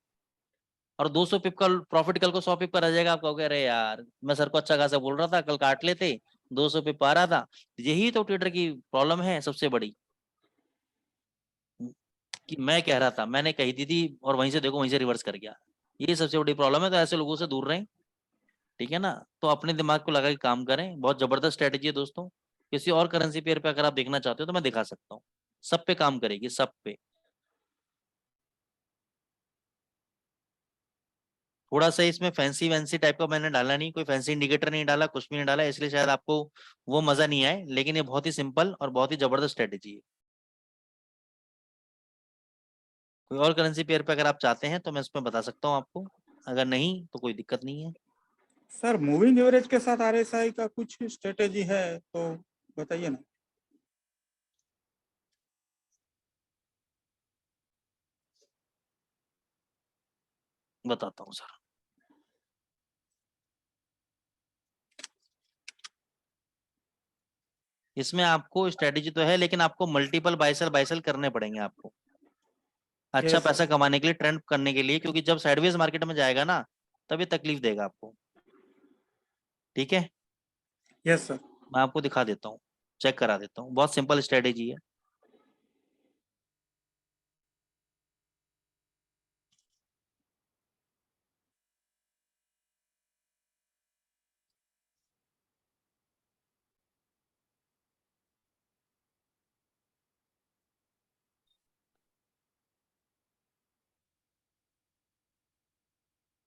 और 200 पिप का प्रॉफिट कल को 100 पिप का रह जाएगा, आप कहोगे अरे यार मैं सर को अच्छा खासा बोल रहा था, कल काट लेते, 200 पिप आ रहा था। यही तो ट्रेडर की प्रॉब्लम है सबसे बड़ी, कि मैं कह रहा था, मैंने कही थी और वहीं से देखो वहीं से रिवर्स कर गया। ये सबसे बड़ी प्रॉब्लम है, तो ऐसे लोगों से दूर रहें, ठीक है ना। तो अपने दिमाग को लगा के काम करें, बहुत जबरदस्त स्ट्रेटेजी है दोस्तों। किसी और करेंसी पेयर पे अगर आप देखना चाहते हो तो मैं दिखा सकता हूँ, सब पे काम करेगी, सब पे। थोड़ा सा इसमें फैंसी वैंसी टाइप का मैंने डाला नहीं, कोई फैंसी इंडिकेटर नहीं डाला, कुछ भी नहीं डाला, इसलिए शायद आपको वो मजा नहीं आए, लेकिन ये बहुत ही सिंपल और बहुत ही जबरदस्त स्ट्रेटेजी है। कोई और करेंसी पेयर पे अगर आप चाहते हैं तो मैं इसमें बता सकता हूँ आपको, अगर नहीं तो कोई दिक्कत नहीं है। सर मूविंग एवरेज के साथ आरएसआई का कुछ स्ट्रेटेजी है तो बताइए ना। बताता हूँ सर। इसमें आपको स्ट्रेटेजी तो है, लेकिन आपको मल्टीपल बाइसेल बाइसेल करने पड़ेंगे आपको, अच्छा यस पैसा सर। कमाने के लिए, ट्रेंड करने के लिए, क्योंकि जब साइडवेज मार्केट में जाएगा ना तभी तकलीफ देगा आपको, ठीक है। Yes sir. मैं आपको दिखा देता हूँ, चेक करा देता हूँ, बहुत सिंपल स्ट्रेटेजी है।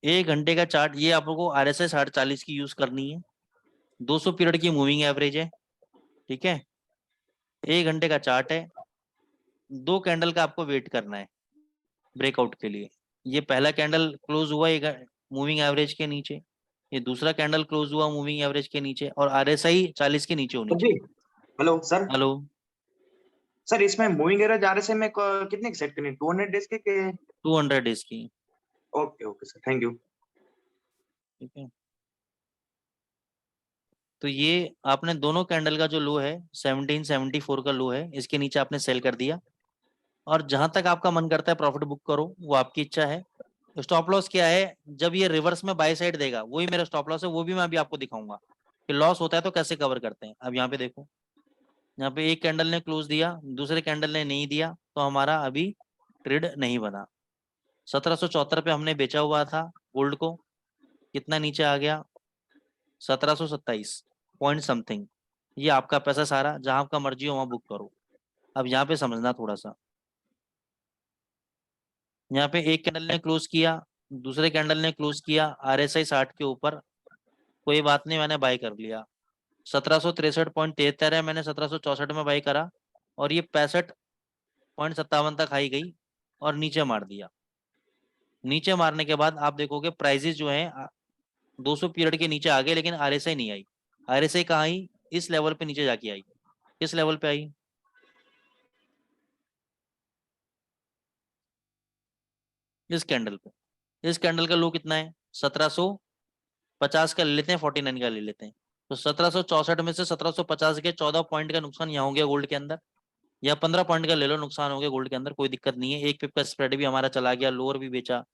एक घंटे का चार्ट, ये आप लोगों को RSI 40 की यूज करनी है, 200 पीरियड की मूविंग एवरेज है, ठीक है। एक घंटे का चार्ट है, 2 कैंडल का आपको वेट करना है ब्रेकआउट के लिए। ये पहला कैंडल क्लोज हुआ एक मूविंग एवरेज के नीचे, ये दूसरा कैंडल क्लोज हुआ मूविंग एवरेज के नीचे, और RSI 40 के नीचे होनी सर जी, चाहिए। Hello sir. हेलो। सर इसमें मूविंग एवरेज आरएसए में कितने की सेट करनी है, 200 डेज के? 200 डेज की। Okay okay sir, thank you. ठीक है, तो ये आपने दोनों कैंडल का जो लो है 1774 का लो है, इसके नीचे आपने सेल कर दिया, और जहां तक आपका मन करता है प्रॉफिट बुक करो, वो आपकी इच्छा है। स्टॉप लॉस क्या है, जब ये रिवर्स में बाय साइड देगा वही मेरा स्टॉप लॉस है, वो भी मैं अभी आपको दिखाऊंगा कि लॉस होता है तो कैसे कवर करते हैं। अब यहाँ पे देखो, यहाँ पे एक कैंडल ने क्लोज दिया, दूसरे कैंडल ने नहीं दिया, तो हमारा अभी ट्रेड नहीं बना। 1774 पे हमने बेचा हुआ था गोल्ड को, कितना नीचे आ गया, 1727 पॉइंट समथिंग। ये आपका पैसा सारा, जहां आपका मर्जी हो वहां बुक करो। अब यहाँ पे समझना थोड़ा सा, यहाँ पे एक कैंडल ने क्लोज किया, दूसरे कैंडल ने क्लोज किया RSI 60 के ऊपर, कोई बात नहीं, मैंने बाय कर लिया। 1763.73 है, मैंने 1764 में बाई करा, और ये 65.57 तक आई गई और नीचे मार दिया। नीचे मारने के बाद आप देखोगे प्राइजेस जो हैं 200 पीरियड के नीचे आ गए, लेकिन RSI नहीं आई। RSI कहाँ आई, इस लेवल पे नीचे जाके आई। किस लेवल पे आई, इस कैंडल पे। इस कैंडल का लो कितना है, 1750 का ले लेते हैं, 49 का ले लेते हैं। तो 1764 में से 1750 के 14 पॉइंट का नुकसान यहाँ हो गया गोल्ड के अंदर, या 15 पॉइंट का ले लो नुकसान हो गया गोल्ड के अंदर, कोई दिक्कत नहीं है। एक पिप का स्प्रेड भी हमारा चला गया, लोअर भी बेचा,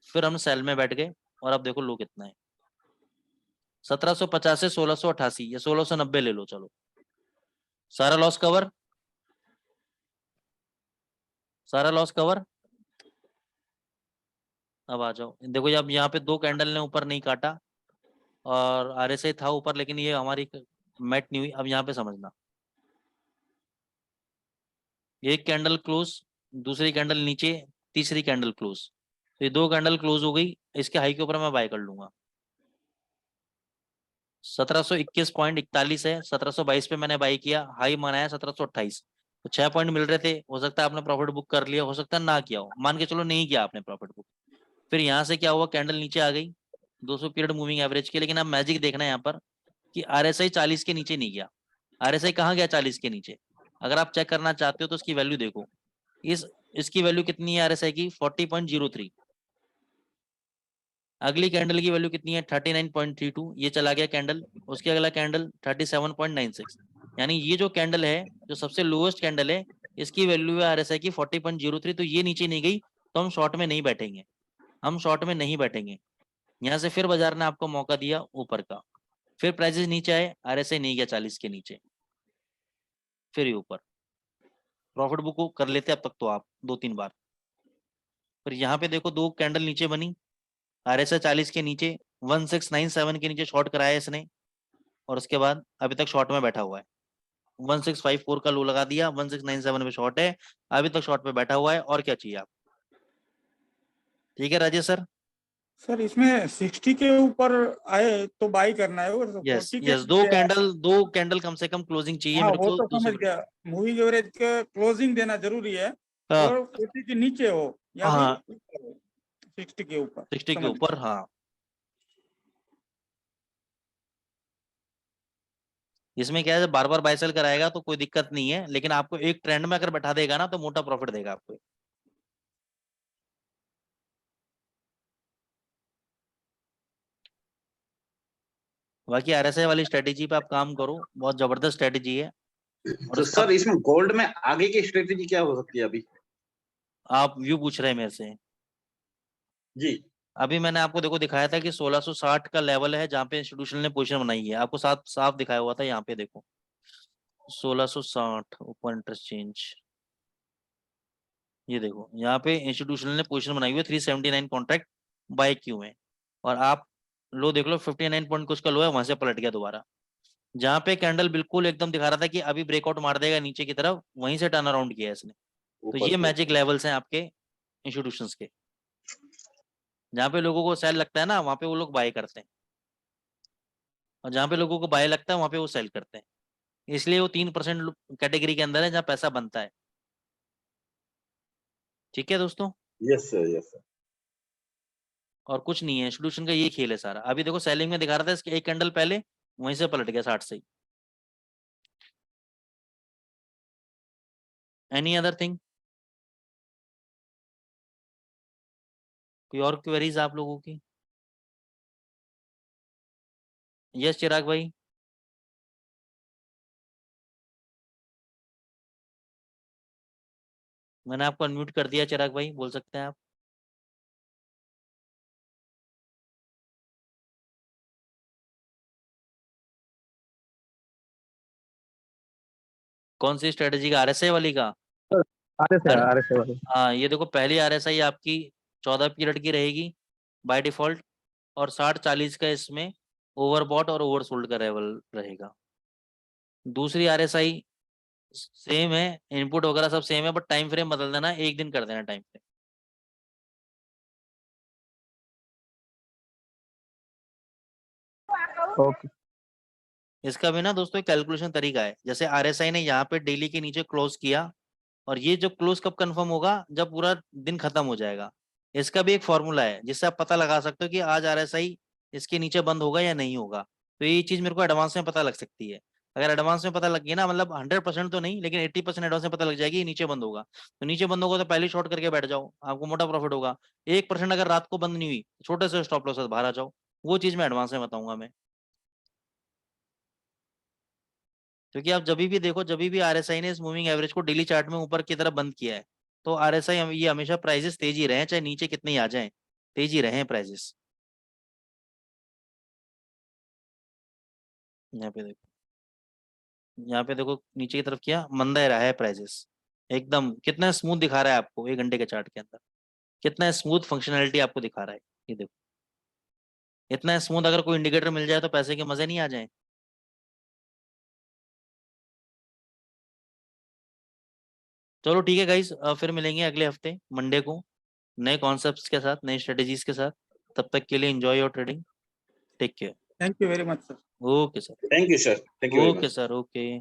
फिर हम सेल में बैठ गए, और अब देखो लो कितना है, 1750 से 1688 या 1690 ले लो, चलो सारा लॉस कवर, सारा लॉस कवर। अब आ जाओ, देखो अब यहाँ पे 2 कैंडल ने ऊपर नहीं काटा, और RSI था ऊपर, लेकिन ये हमारी मैट नहीं हुई। अब यहाँ पे समझना, एक कैंडल क्लोज, दूसरी कैंडल नीचे, तीसरी कैंडल क्लोज, तो ये 2 कैंडल क्लोज हो गई, इसके हाई के ऊपर मैं बाय कर लूंगा। 1721.41 है, 1722 पे मैंने बाई किया, हाई मनाया 1728, तो 6 पॉइंट मिल रहे थे। हो सकता है आपने प्रॉफिट बुक कर लिया, हो सकता है ना किया हो, मान के चलो नहीं किया आपने प्रॉफिट बुक। फिर यहाँ से क्या हुआ, कैंडल नीचे आ गई 200 पीरियड मूविंग एवरेज के, लेकिन अब मैजिक देखना है यहाँ पर, कि RSI 40 के नीचे नहीं गया। RSI कहाँ गया 40 के नीचे? अगर आप चेक करना चाहते हो तो इसकी वैल्यू देखो, इसकी वैल्यू कितनी है RSI की? 40.03। अगली कैंडल की वैल्यू कितनी है? 39.32। ये चला गया कैंडल। उसके अगला कैंडल 37.96। यानी ये जो कैंडल है, जो सबसे लोएस्ट कैंडल है, इसकी वैल्यू है RSI की 40.03। तो ये नीचे नहीं गई तो हम शॉर्ट में नहीं बैठेंगे, हम शॉर्ट में नहीं बैठेंगे। यहाँ से फिर बाजार ने आपको मौका दिया ऊपर का, फिर प्राइसेस नीचे आए, RSI नहीं गया 40 के नीचे, फिर ये ऊपर। प्रॉफिट बुक को कर लेते अब तक तो आप 2-3 बार। फिर यहाँ पे देखो 2 कैंडल नीचे बनी, RSI 40 के नीचे 1697 के नीचे शॉर्ट कराया इसने, और उसके बाद अभी तक शॉर्ट में बैठा हुआ है। 1654 का लो लगा दिया, 1697 पे शॉर्ट है, अभी तक शॉर्ट पे बैठा हुआ है। और क्या चाहिए आप? ठीक है राजेश सर। सर इसमें 60 के ऊपर आए तो बाई करना है, और यस 40 के यस, नीचे आए- दो कैंडल कम से कम क्लोजिंग चाहिए हाँ मेरे वो को तो समझ 200। गया, मूविंग एवरेज का क्लोजिंग देना जरूरी है, हाँ और 40 के नीचे हो या फिर हाँ, ऊपर हो, 60 के ऊपर। 60 के समझ ऊपर। हाँ, इसमें क्या है, बार बार बाय सेल कराएगा तो कोई दिक्कत नहीं है, लेकिन आपको एक ट्रेंड में अगर बैठा देगा ना तो मोटा प्रॉफिट देगा आपको। बाकी RSI वाली स्ट्रेटेजी पे आप काम करो, बहुत जबरदस्त स्ट्रेटेजी है। और तो इसका सर इसमें गोल्ड में आगे की स्ट्रेटेजी क्या हो सकती है अभी? आप व्यू पूछ रहे हैं मेरे से? जी अभी मैंने आपको देखो दिखाया था कि 1660 का लेवल है जहाँ पे इंस्टीट्यूशनल ने पोजीशन बनाई है, आपको साफ साफ दिखाया हुआ था। यहाँ पे देखो 1660 ओपन इंटरचेंज, ये देखो यहाँ पे इंस्टीट्यूशनल ने पोजीशन बनाई हुई है 379 कॉन्ट्रैक्ट बाय क्यू में। और आप लो देख लो 59 पॉइंट कुछ का लो है, वहां से पलट गया दोबारा। जहाँ पे कैंडल बिल्कुल एकदम दिखा रहा था कि अभी ब्रेकआउट मार देगा नीचे की तरफ, वहीं से टर्न अराउंड किया है इसने। तो ऊपर ये से। मैजिक लेवल्स हैं आपके इंस्टीट्यूशंस के। जहाँ पे लोगों को सेल लगता है ना, वहाँ पे वो लोग बाय करते हैं, और जहाँ पे लोगों को बाय लगता है वहाँ पे वो सेल करते हैं। इसलिए वो 3% कैटेगरी के अंदर है जहाँ पैसा बनता है। ठीक है दोस्तों, यस सर यस सर। और कुछ नहीं है, इंस्टीट्यूशन का ये खेल है सारा। अभी देखो सेलिंग में दिखा रहा था, इसके एक कैंडल पहले वहीं से पलट गया 60 से ही। Any other thing? कोई और क्वेरीज आप लोगों की? यस चिराग भाई। मैंने आपको अनम्यूट कर दिया चिराग भाई, बोल सकते हैं आप। कौन सी स्ट्रेटेजी का? RSI वाली का? RSI वाली। हाँ, ये देखो पहली RSI आपकी 14 पीरियड की रहेगी बाय डिफॉल्ट, और 60-40 का इसमें ओवरबॉट और ओवरसोल्ड का लेवल रहेगा। दूसरी RSI सेम है, इनपुट वगैरह सब सेम है, बट टाइम फ्रेम बदल देना, एक दिन कर देना टाइम फ्रेम। ओके। इसका भी ना दोस्तों एक कैलकुलेशन तरीका है। जैसे RSI ने यहाँ पे डेली के नीचे क्लोज किया, और ये जो क्लोज कब कंफर्म होगा? जब पूरा दिन खत्म हो जाएगा। इसका भी एक फॉर्मूला है जिससे आप पता लगा सकते हो कि आज RSI इसके नीचे बंद होगा या नहीं होगा। तो ये चीज मेरे को एडवांस में पता लग सकती है। अगर एडवांस में पता लग गई ना, मतलब 100% तो नहीं, लेकिन 80% एडवांस में पता लग जाएगी ये नीचे बंद होगा, तो नीचे बंद होगा तो पहले शॉर्ट करके बैठ जाओ, आपको मोटा प्रॉफिट होगा। 1% अगर रात को बंद नहीं हुई, छोटे से स्टॉप लॉस बाहर आ जाओ। वो चीज मैं एडवांस में बताऊंगा मैं। क्योंकि आप जब भी देखो, जब भी RSI ने इस मूविंग एवरेज को डेली चार्ट में ऊपर की तरफ बंद किया है, तो RSI ये हमेशा प्राइसेस तेजी रहे, चाहे नीचे कितने ही आ जाएं, तेजी रहे प्राइसेस। यहाँ पे देखो, यहाँ पे देखो नीचे की तरफ किया, मंदा ही रहा है प्राइसेस एकदम। कितना स्मूथ दिखा रहा है आपको 1 घंटे के चार्ट के अंदर, कितना स्मूथ फंक्शनैलिटी आपको दिखा रहा है। ये देखो, इतना स्मूथ अगर कोई इंडिकेटर मिल जाए तो पैसे के मजे नहीं आ जाए। चलो ठीक है गाइस, फिर मिलेंगे अगले हफ्ते मंडे को नए कॉन्सेप्ट्स के साथ, नई स्ट्रेटेजीज के साथ। तब तक के लिए enjoy your trading. Take care. Thank you very much sir. Okay sir. Thank you sir, thank you very okay much. Sir, okay.